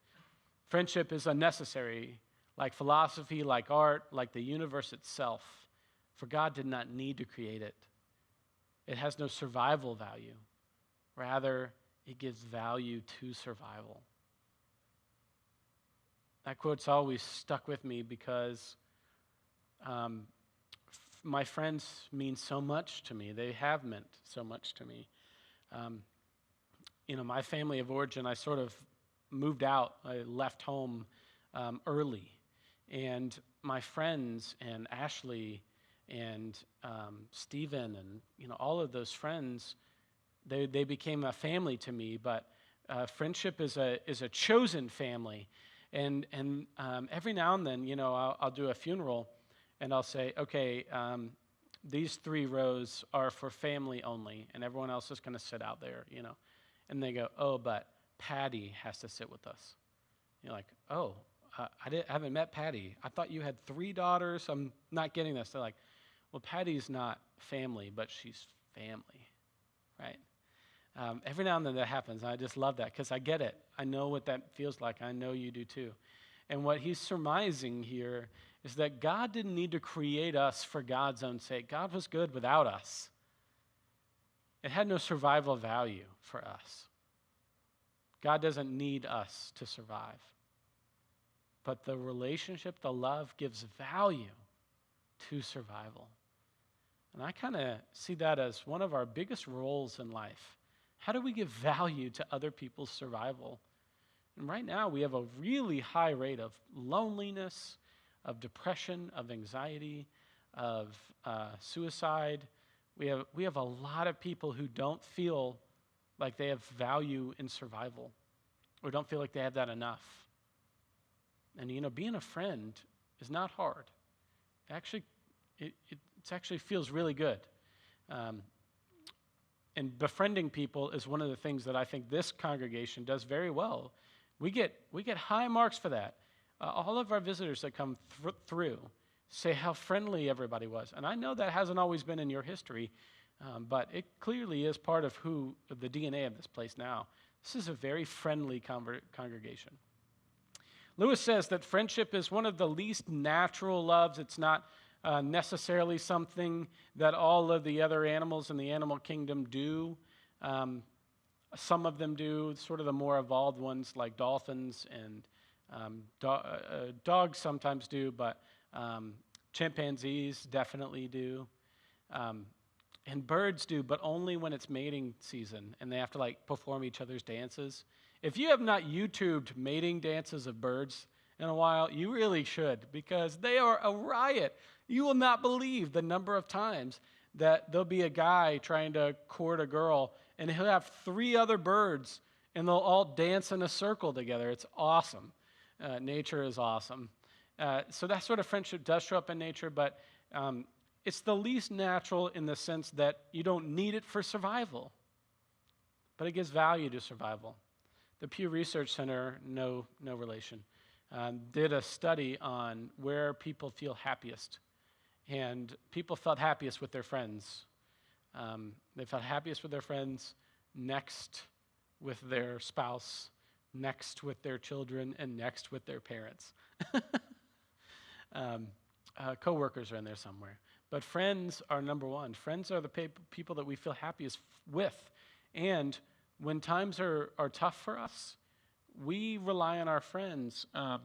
Friendship is unnecessary, like philosophy, like art, like the universe itself, for God did not need to create it. It has no survival value. Rather, it gives value to survival. That quote's always stuck with me because my friends mean so much to me. They have meant so much to me. My family of origin, I sort of moved out. I left home early. And my friends and Ashley and Stephen and, all of those friends, they became a family to me. But friendship is a chosen family. And every now and then, I'll do a funeral and I'll say, okay, these 3 rows are for family only, and everyone else is going to sit out there, And they go, oh, but Patty has to sit with us. You're like, oh, I haven't met Patty. I thought you had 3 daughters. I'm not getting this. They're like, well, Patty's not family, but she's family, right? Every now and then that happens. And I just love that because I get it. I know what that feels like. I know you do too. And what he's surmising here is that God didn't need to create us for God's own sake. God was good without us. It had no survival value for us. God doesn't need us to survive. But the relationship, the love, gives value to survival. And I kind of see that as one of our biggest roles in life. How do we give value to other people's survival? And right now, we have a really high rate of loneliness, of depression, of anxiety, of suicide. We have a lot of people who don't feel like they have value in survival or don't feel like they have that enough. And, being a friend is not hard. Actually, it actually feels really good. And befriending people is one of the things that I think this congregation does very well. We get high marks for that. All of our visitors that come through say how friendly everybody was. And I know that hasn't always been in your history, but it clearly is part of the DNA of this place now. This is a very friendly congregation. Lewis says that friendship is one of the least natural loves. It's not necessarily something that all of the other animals in the animal kingdom do. Some of them do, sort of the more evolved ones like dolphins and dogs sometimes do, but chimpanzees definitely do. And birds do, but only when it's mating season and they have to perform each other's dances. If you have not YouTubed mating dances of birds in a while, you really should, because they are a riot. You will not believe the number of times that there'll be a guy trying to court a girl and he'll have 3 other birds and they'll all dance in a circle together. It's awesome. Nature is awesome. So that sort of friendship does show up in nature, but it's the least natural in the sense that you don't need it for survival, but it gives value to survival. The Pew Research Center, no relation, did a study on where people feel happiest. And people felt happiest with their friends. They felt happiest with their friends, next with their spouse, next with their children, and next with their parents. Coworkers are in there somewhere. But friends are number one. Friends are the people that we feel happiest with. And when times are tough for us, we rely on our friends. I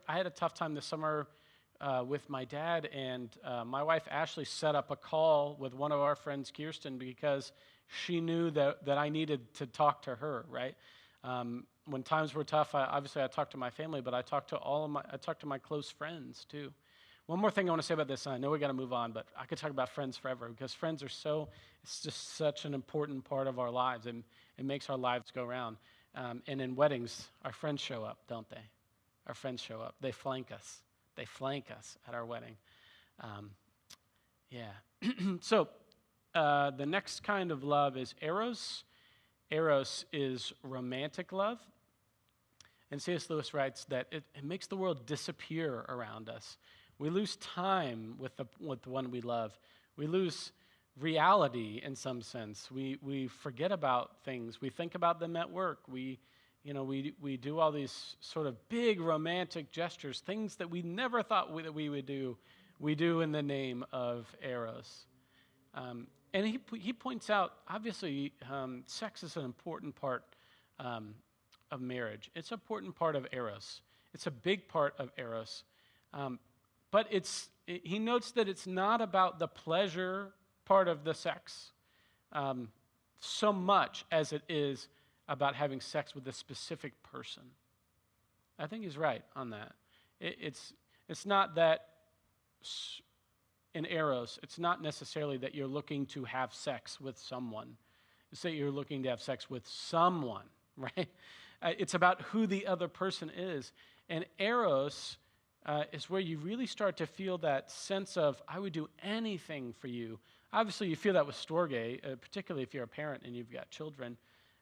had a tough time this summer with my dad, and my wife Ashley set up a call with one of our friends, Kirsten, because she knew that I needed to talk to her, right? When times were tough, obviously I talked to my family, but I talked to my close friends too. One more thing I want to say about this, and I know we got to move on, but I could talk about friends forever because friends are it's just such an important part of our lives, and it makes our lives go round. And in weddings, our friends show up, don't they? Our friends show up. They flank us. They flank us at our wedding. Yeah. So the next kind of love is Eros. Eros is romantic love. And C.S. Lewis writes that it makes the world disappear around us. We lose time with the one we love. We lose reality in some sense. We forget about things. We think about them at work. We do all these sort of big romantic gestures, things that we never thought that we would do. We do in the name of Eros. And he points out, obviously, sex is an important part of marriage. It's an important part of Eros. It's a big part of Eros. But he notes that it's not about the pleasure part of the sex so much as it is about having sex with a specific person. I think he's right on that. It's not that in Eros, it's not necessarily that you're looking to have sex with someone. It's that you're looking to have sex with someone, right? It's about who the other person is. And Eros is where you really start to feel that sense of, I would do anything for you. Obviously, you feel that with Storge, particularly if you're a parent and you've got children,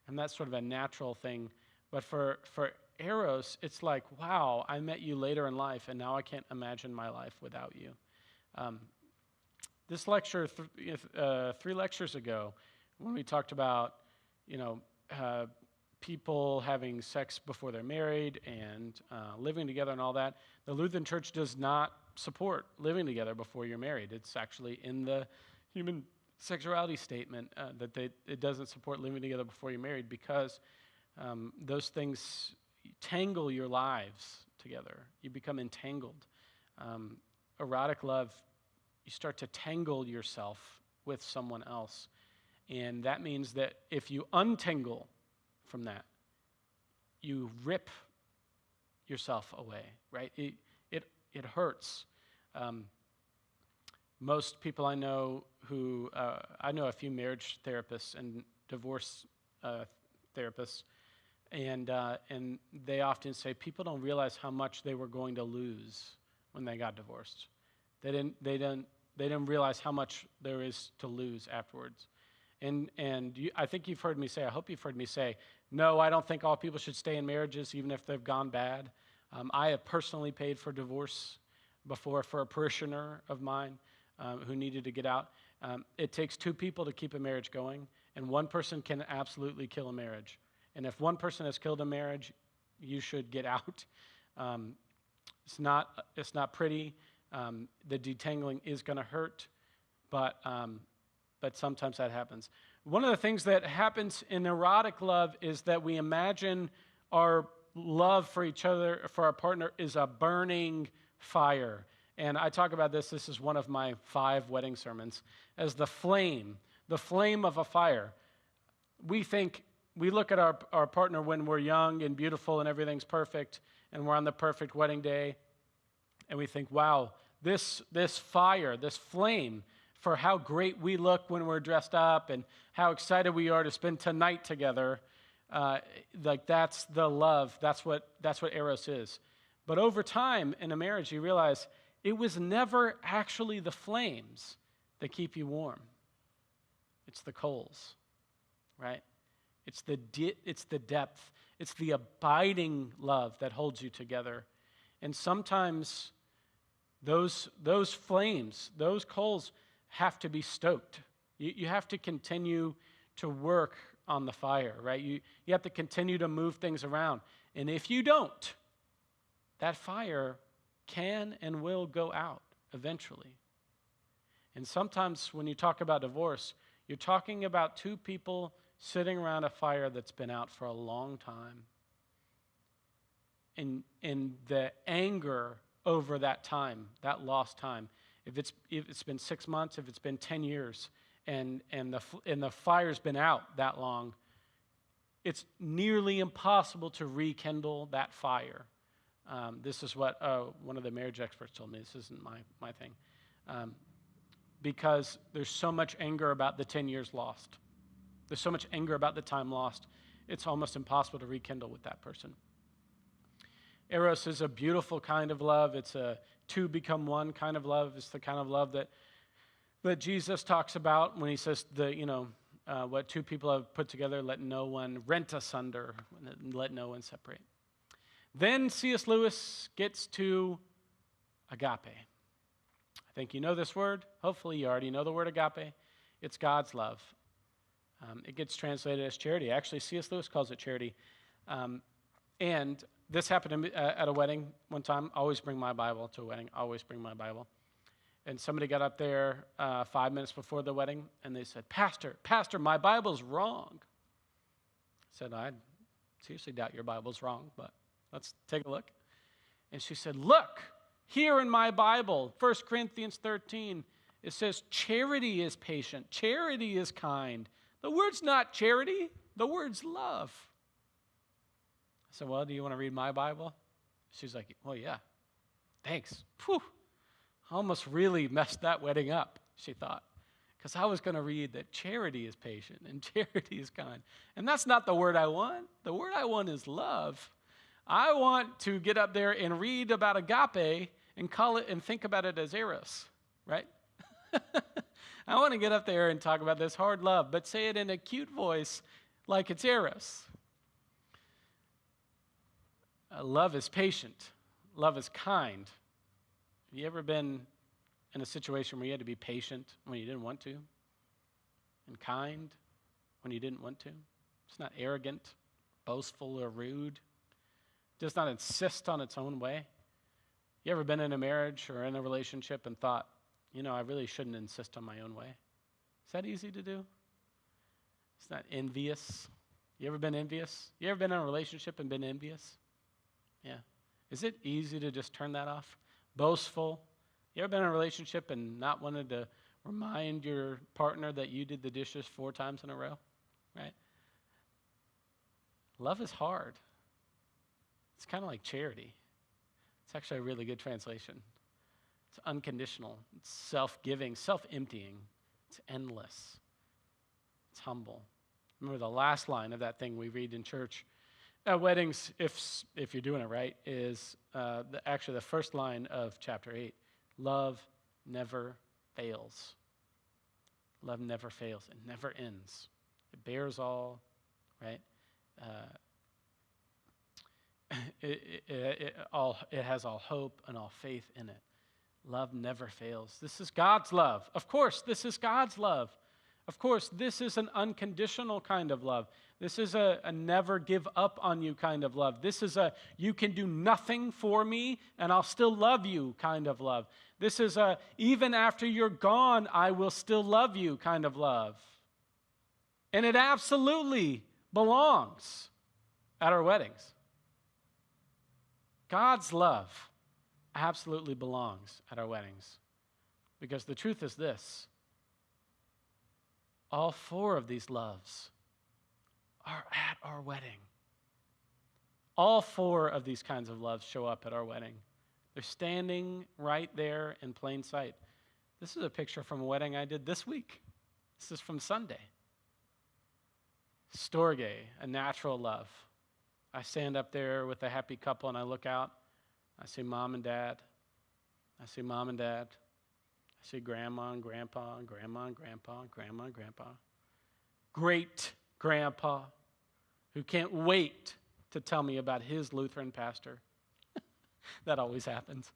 and that's sort of a natural thing. But for Eros, it's like, wow, I met you later in life, and now I can't imagine my life without you. This lecture, 3 lectures ago, when we talked about, people having sex before they're married and living together and all that, the Lutheran Church does not support living together before you're married. It's actually in the human sexuality statement that it doesn't support living together before you're married because those things tangle your lives together. You become entangled. Erotic love, you start to tangle yourself with someone else. And that means that if you untangle from that, you rip yourself away, right? It hurts. Most people I know I know a few marriage therapists and divorce therapists, and they often say people don't realize how much they were going to lose when they got divorced. They didn't realize how much there is to lose afterwards. And I think you've heard me say, I hope you've heard me say, no, I don't think all people should stay in marriages even if they've gone bad. I have personally paid for divorce before for a parishioner of mine who needed to get out. It takes 2 people to keep a marriage going, and one person can absolutely kill a marriage. And if one person has killed a marriage, you should get out. It's not pretty. The detangling is going to hurt, but sometimes that happens. One of the things that happens in erotic love is that we imagine our love for each other, for our partner, is a burning fire. And I talk about this. This is one of my 5 wedding sermons, as the flame of a fire. We look at our partner when we're young and beautiful and everything's perfect, and we're on the perfect wedding day, and we think, wow, this fire, this flame, for how great we look when we're dressed up and how excited we are to spend tonight together, that's the love. That's what Eros is. But over time in a marriage, you realize it was never actually the flames that keep you warm. It's the coals, right? It's the depth. It's the abiding love that holds you together. And sometimes those flames, those coals, have to be stoked. You have to continue to work on the fire, right? You have to continue to move things around. And if you don't, that fire can and will go out eventually. And sometimes when you talk about divorce, you're talking about 2 people sitting around a fire that's been out for a long time. And the anger over that time, that lost time, if it's been 6 months, if it's been 10 years, and the fire's been out that long, it's nearly impossible to rekindle that fire. This is what one of the marriage experts told me. This isn't my thing. Because there's so much anger about the 10 years lost. There's so much anger about the time lost. It's almost impossible to rekindle with that person. Eros is a beautiful kind of love. It's a two become one kind of love. It's the kind of love that Jesus talks about when he says what two people have put together, let no one rent asunder, let no one separate. Then C.S. Lewis gets to agape. I think you know this word. Hopefully you already know the word agape. It's God's love. It gets translated as charity. Actually, C.S. Lewis calls it charity. And this happened to me at a wedding one time. Always bring my Bible to a wedding. Always bring my Bible. And somebody got up there 5 minutes before the wedding, and they said, Pastor, my Bible's wrong. I said, I seriously doubt your Bible's wrong, but let's take a look. And she said, look, here in my Bible, 1 Corinthians 13, it says, charity is patient, charity is kind. The word's not charity, the word's love. I said, well, do you want to read my Bible? She's like, well, yeah, thanks. Phew. I almost really messed that wedding up, she thought, because I was going to read that charity is patient and charity is kind. And that's not the word I want. The word I want is love. I want to get up there and read about agape and call it and think about it as Eros, right? I want to get up there and talk about this hard love, but say it in a cute voice like it's Eros. Love is patient. Love is kind. Have you ever been in a situation where you had to be patient when you didn't want to? And kind when you didn't want to? It's not arrogant, boastful, or rude. It does not insist on its own way. You ever been in a marriage or in a relationship and thought, I really shouldn't insist on my own way? Is that easy to do? It's not envious. You ever been envious? You ever been in a relationship and been envious? Yeah. Is it easy to just turn that off? Boastful. You ever been in a relationship and not wanted to remind your partner that you did the dishes 4 times in a row? Right? Love is hard. It's kind of like charity. It's actually a really good translation. It's unconditional. It's self-giving, self-emptying. It's endless. It's humble. Remember the last line of that thing we read in church at weddings, if you're doing it right, is actually the first line of chapter 8. Love never fails. Love never fails. It never ends. It bears all, right? It has all hope and all faith in it. Love never fails. This is God's love. Of course, this is God's love. Of course, this is an unconditional kind of love. This is a never give up on you kind of love. This is a you can do nothing for me and I'll still love you kind of love. This is a even after you're gone, I will still love you kind of love. And it absolutely belongs at our weddings. God's love absolutely belongs at our weddings. Because the truth is this. All 4 of these loves are at our wedding. All 4 of these kinds of loves show up at our wedding. They're standing right there in plain sight. This is a picture from a wedding I did this week. This is from Sunday. Storge, a natural love. I stand up there with a happy couple and I look out. I see mom and dad. I see mom and dad. I see grandma and grandpa, and grandma and grandpa, and grandma and grandpa. Great grandpa who can't wait to tell me about his Lutheran pastor. That always happens.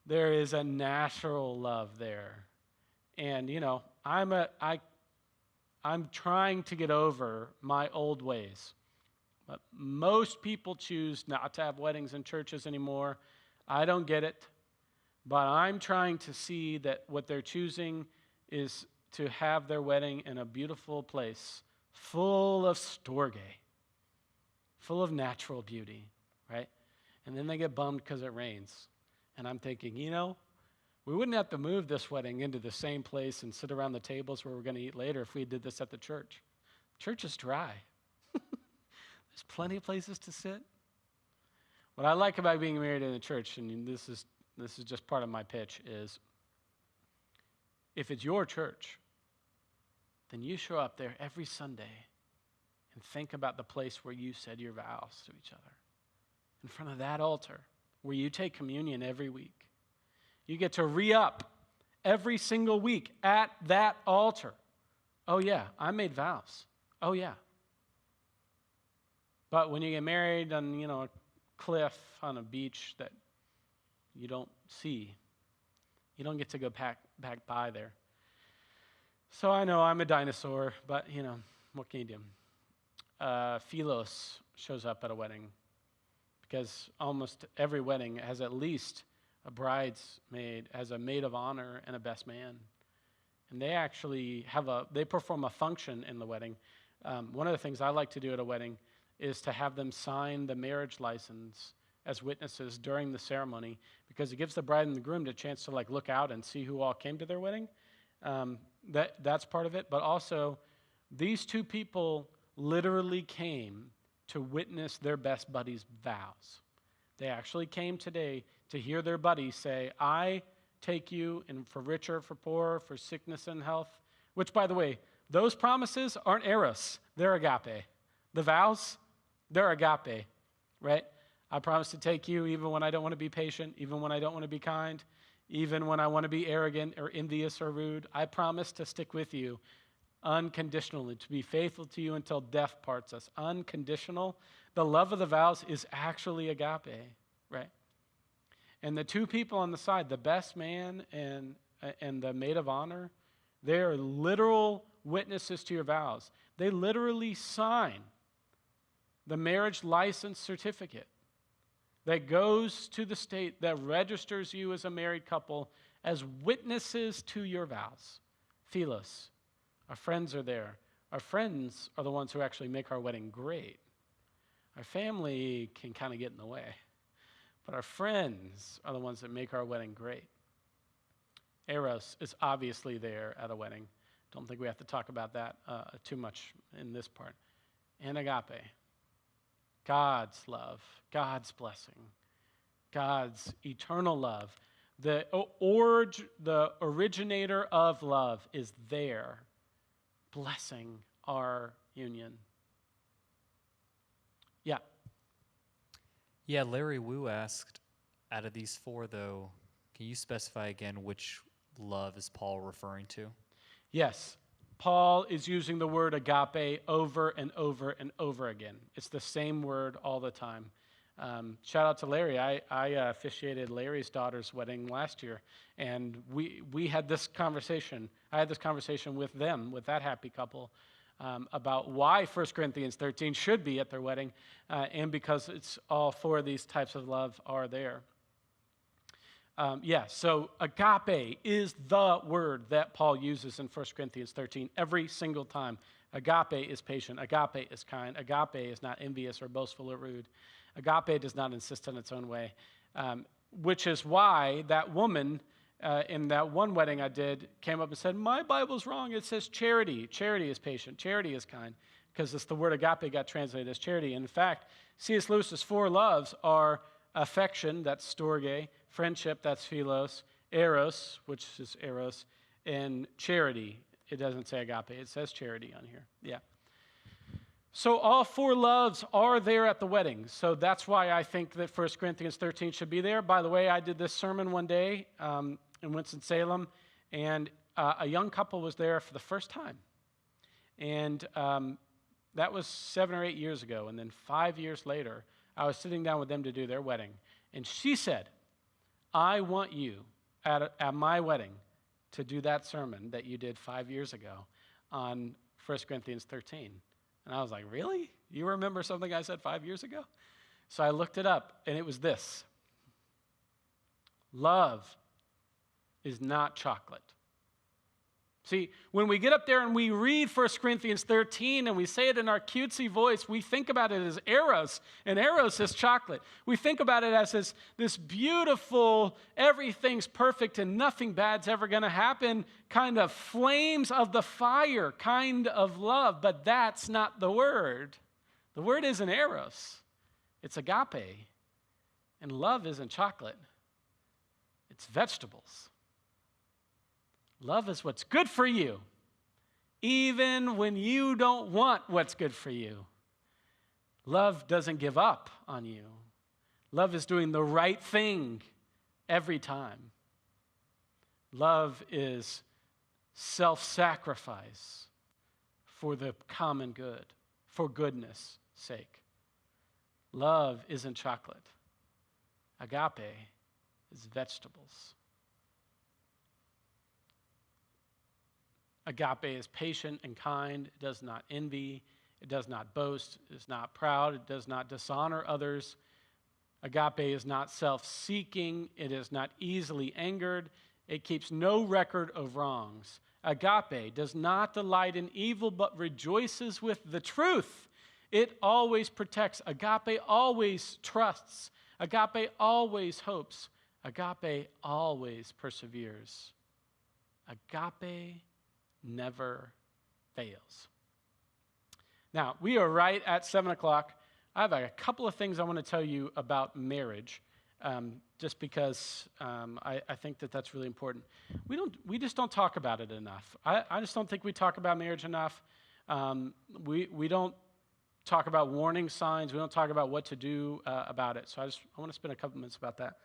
There is a natural love there. And, I'm trying to get over my old ways. But most people choose not to have weddings in churches anymore. I don't get it. But I'm trying to see that what they're choosing is to have their wedding in a beautiful place, full of storge, full of natural beauty, right? And then they get bummed because it rains. And I'm thinking, we wouldn't have to move this wedding into the same place and sit around the tables where we're going to eat later if we did this at the church. Church is dry. There's plenty of places to sit. What I like about being married in a church, and this is just part of my pitch, is if it's your church, then you show up there every Sunday and think about the place where you said your vows to each other. In front of that altar, where you take communion every week. You get to re-up every single week at that altar. Oh yeah, I made vows. Oh yeah. But when you get married on, a cliff on a beach that you don't see, you don't get to go back by there. So I know I'm a dinosaur, but, what can you do? Philos shows up at a wedding because almost every wedding has at least a bridesmaid, has a maid of honor and a best man. And they actually they perform a function in the wedding. One of the things I like to do at a wedding is to have them sign the marriage license as witnesses during the ceremony, because it gives the bride and the groom the chance to look out and see who all came to their wedding. That's part of it. But also, these two people literally came to witness their best buddy's vows. They actually came today to hear their buddy say, I take you in for richer, for poorer, for sickness and health. Which, by the way, those promises aren't Eros, they're agape. The vows, they're agape, right? I promise to take you even when I don't want to be patient, even when I don't want to be kind, even when I want to be arrogant or envious or rude. I promise to stick with you unconditionally, to be faithful to you until death parts us. Unconditional. The love of the vows is actually agape, right? And the two people on the side, the best man and the maid of honor, they are literal witnesses to your vows. They literally sign the marriage license certificate that goes to the state that registers you as a married couple as witnesses to your vows. Philos. Our friends are there. Our friends are the ones who actually make our wedding great. Our family can kind of get in the way, but our friends are the ones that make our wedding great. Eros is obviously there at a wedding. Don't think we have to talk about that too much in this part. And agape. God's love, God's blessing, God's eternal love. The originator of love is there, blessing our union. Yeah. Yeah, Larry Wu asked, out of these four, though, can you specify again which love is Paul referring to? Yes. Paul is using the word agape over and over and over again. It's the same word all the time. Shout out to Larry. I officiated Larry's daughter's wedding last year, and we had this conversation. I had this conversation with them, with that happy couple, about why 1 Corinthians 13 should be at their wedding, and because it's all four of these types of love are there. So agape is the word that Paul uses in 1 Corinthians 13 every single time. Agape is patient. Agape is kind. Agape is not envious or boastful or rude. Agape does not insist on its own way, which is why that woman in that one wedding I did came up and said, my Bible's wrong. It says charity. Charity is patient. Charity is kind, because it's the word agape got translated as charity. And in fact, C.S. Lewis's four loves are affection, that's storge, friendship, that's philos, eros, which is eros, and charity. It doesn't say agape, it says charity on here. Yeah. So all four loves are there at the wedding. So that's why I think that 1 Corinthians 13 should be there. By the way, I did this sermon one day in Winston-Salem, and a young couple was there for the first time. And that was 7 or 8 years ago. And then 5 years later, I was sitting down with them to do their wedding. And she said, I want you at my wedding to do that sermon that you did 5 years ago on 1 Corinthians 13. And I was like, really? You remember something I said 5 years ago? So I looked it up, and it was this. Love is not chocolate. See, when we get up there and we read 1 Corinthians 13 and we say it in our cutesy voice, we think about it as Eros, and Eros is chocolate. We think about it as this beautiful, everything's perfect and nothing bad's ever going to happen, kind of flames of the fire kind of love, but that's not the word. The word isn't Eros, it's agape. And love isn't chocolate, it's vegetables. Love is what's good for you, even when you don't want what's good for you. Love doesn't give up on you. Love is doing the right thing every time. Love is self-sacrifice for the common good, for goodness' sake. Love isn't chocolate. Agape is vegetables. Agape is patient and kind. It does not envy. It does not boast. It is not proud. It does not dishonor others. Agape is not self-seeking. It is not easily angered. It keeps no record of wrongs. Agape does not delight in evil, but rejoices with the truth. It always protects. Agape always trusts. Agape always hopes. Agape always perseveres. Agape never fails. Now, we are right at 7 o'clock. I have a couple of things I want to tell you about marriage, just because I think that that's really important. We just don't talk about it enough. I just don't think we talk about marriage enough. We don't talk about warning signs. We don't talk about what to do about it. So I want to spend a couple minutes about that.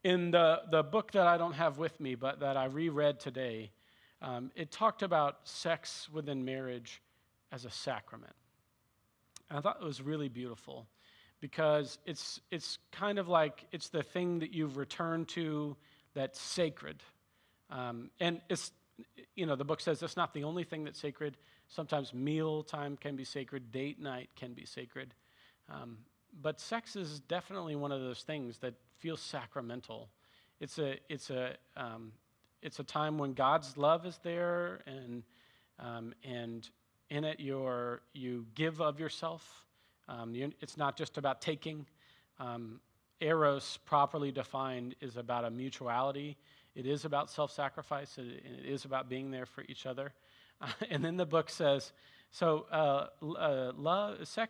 In the book that I don't have with me, but that I reread today, it talked about sex within marriage as a sacrament. And I thought it was really beautiful because it's kind of like it's the thing that you've returned to that's sacred. And it's, the book says it's not the only thing that's sacred. Sometimes meal time can be sacred, date night can be sacred. But sex is definitely one of those things that feels sacramental. It's a time when God's love is there, and in it you give of yourself. It's not just about taking. Eros, properly defined, is about a mutuality. It is about self-sacrifice, and it is about being there for each other. And then the book says, sex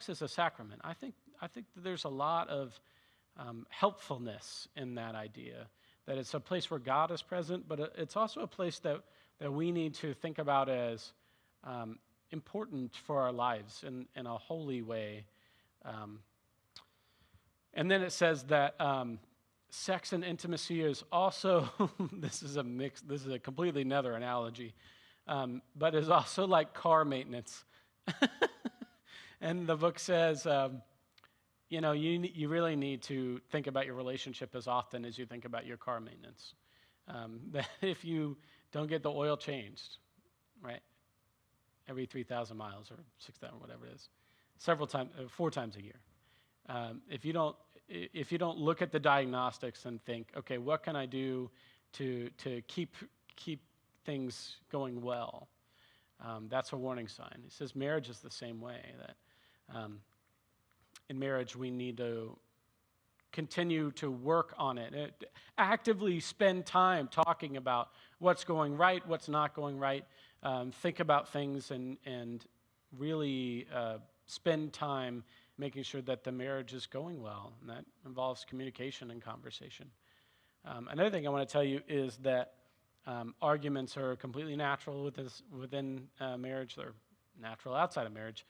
is a sacrament. I think that there's a lot of helpfulness in that idea, that it's a place where God is present, but it's also a place that we need to think about as important for our lives in a holy way. And then it says that sex and intimacy is also, this is a completely another analogy, but is also like car maintenance. And the book says, you really need to think about your relationship as often as you think about your car maintenance. That if you don't get the oil changed, right, every 3,000 miles or 6,000, whatever it is, 4 times a year. If you don't look at the diagnostics and think, okay, what can I do to keep things going well? That's a warning sign. He says marriage is the same way. That in marriage we need to continue to work on it, actively spend time talking about what's going right, what's not going right. Think about things and really spend time making sure that the marriage is going well, and that involves communication and conversation. Another thing I want to tell you is that arguments are completely natural within marriage. They're natural outside of marriage,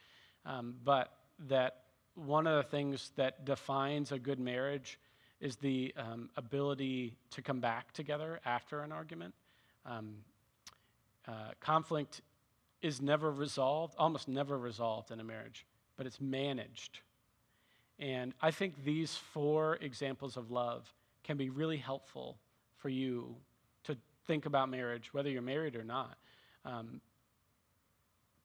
but that one of the things that defines a good marriage is the ability to come back together after an argument. Conflict is never resolved, almost never resolved in a marriage, but it's managed. And I think these 4 examples of love can be really helpful for you to think about marriage, whether you're married or not.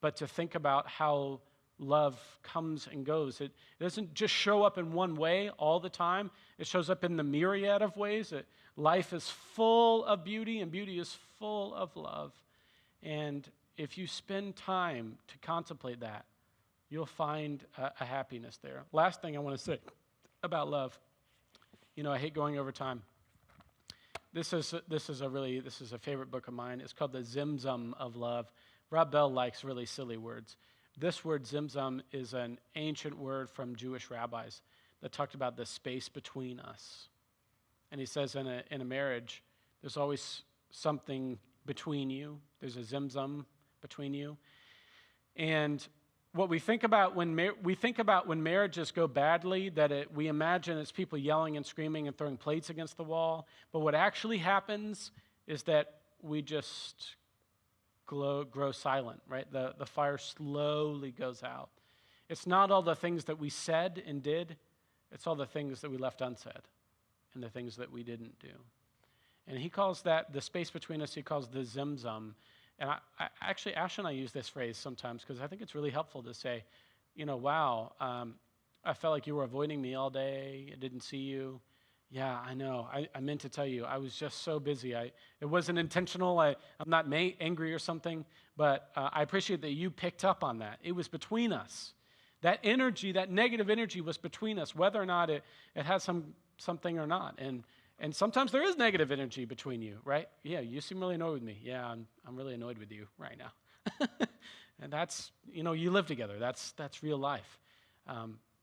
But to think about how love comes and goes. It doesn't just show up in one way all the time. It shows up in the myriad of ways. That life is full of beauty, and beauty is full of love. And if you spend time to contemplate that, you'll find a happiness there. Last thing I want to say about love. I hate going over time. This is a favorite book of mine. It's called The Zim Zum of Love. Rob Bell likes really silly words. This word zimzum is an ancient word from Jewish rabbis that talked about the space between us. And he says in a marriage, there's always something between you. There's a zimzum between you. And what we think about when marriages go badly, that we imagine it's people yelling and screaming and throwing plates against the wall. But what actually happens is that we just grow silent, right? The fire slowly goes out. It's not all the things that we said and did. It's all the things that we left unsaid and the things that we didn't do. And he calls that, the space between us, he calls the zimzum. And actually, Ash and I use this phrase sometimes because I think it's really helpful to say, wow, I felt like you were avoiding me all day. I didn't see you. Yeah, I know. I meant to tell you. I was just so busy. It wasn't intentional. I'm not angry or something, but I appreciate that you picked up on that. It was between us. That energy, that negative energy was between us, whether or not it has something or not. And sometimes there is negative energy between you, right? Yeah, you seem really annoyed with me. Yeah, I'm really annoyed with you right now. And that's, you live together. That's real life.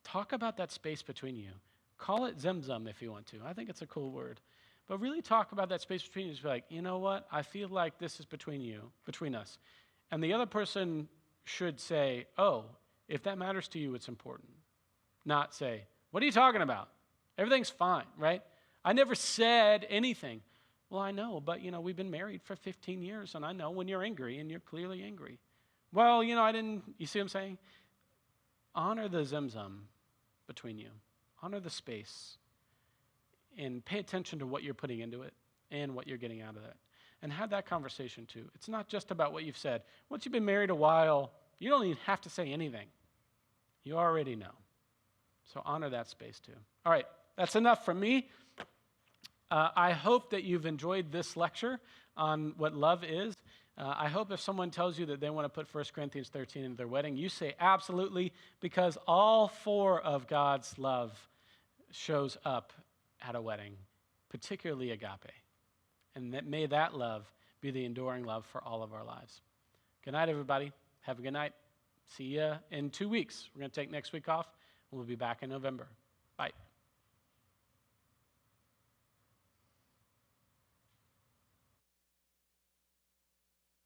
Talk about that space between you. Call it zimzum if you want to. I think it's a cool word. But really talk about that space between you. Just be like, you know what? I feel like this is between us. And the other person should say, oh, if that matters to you, it's important. Not say, what are you talking about? Everything's fine, right? I never said anything. Well, I know, but, we've been married for 15 years, and I know when you're angry, and you're clearly angry. Well, I didn't, you see what I'm saying? Honor the zimzum between you. Honor the space. And pay attention to what you're putting into it and what you're getting out of it. And have that conversation, too. It's not just about what you've said. Once you've been married a while, you don't even have to say anything. You already know. So honor that space, too. All right, that's enough from me. I hope that you've enjoyed this lecture on what love is. I hope if someone tells you that they want to put 1 Corinthians 13 into their wedding, you say absolutely, because all 4 of God's love shows up at a wedding, particularly agape. And may that love be the enduring love for all of our lives. Good night, everybody. Have a good night. See you in 2 weeks. We're going to take next week off, and we'll be back in November. Bye.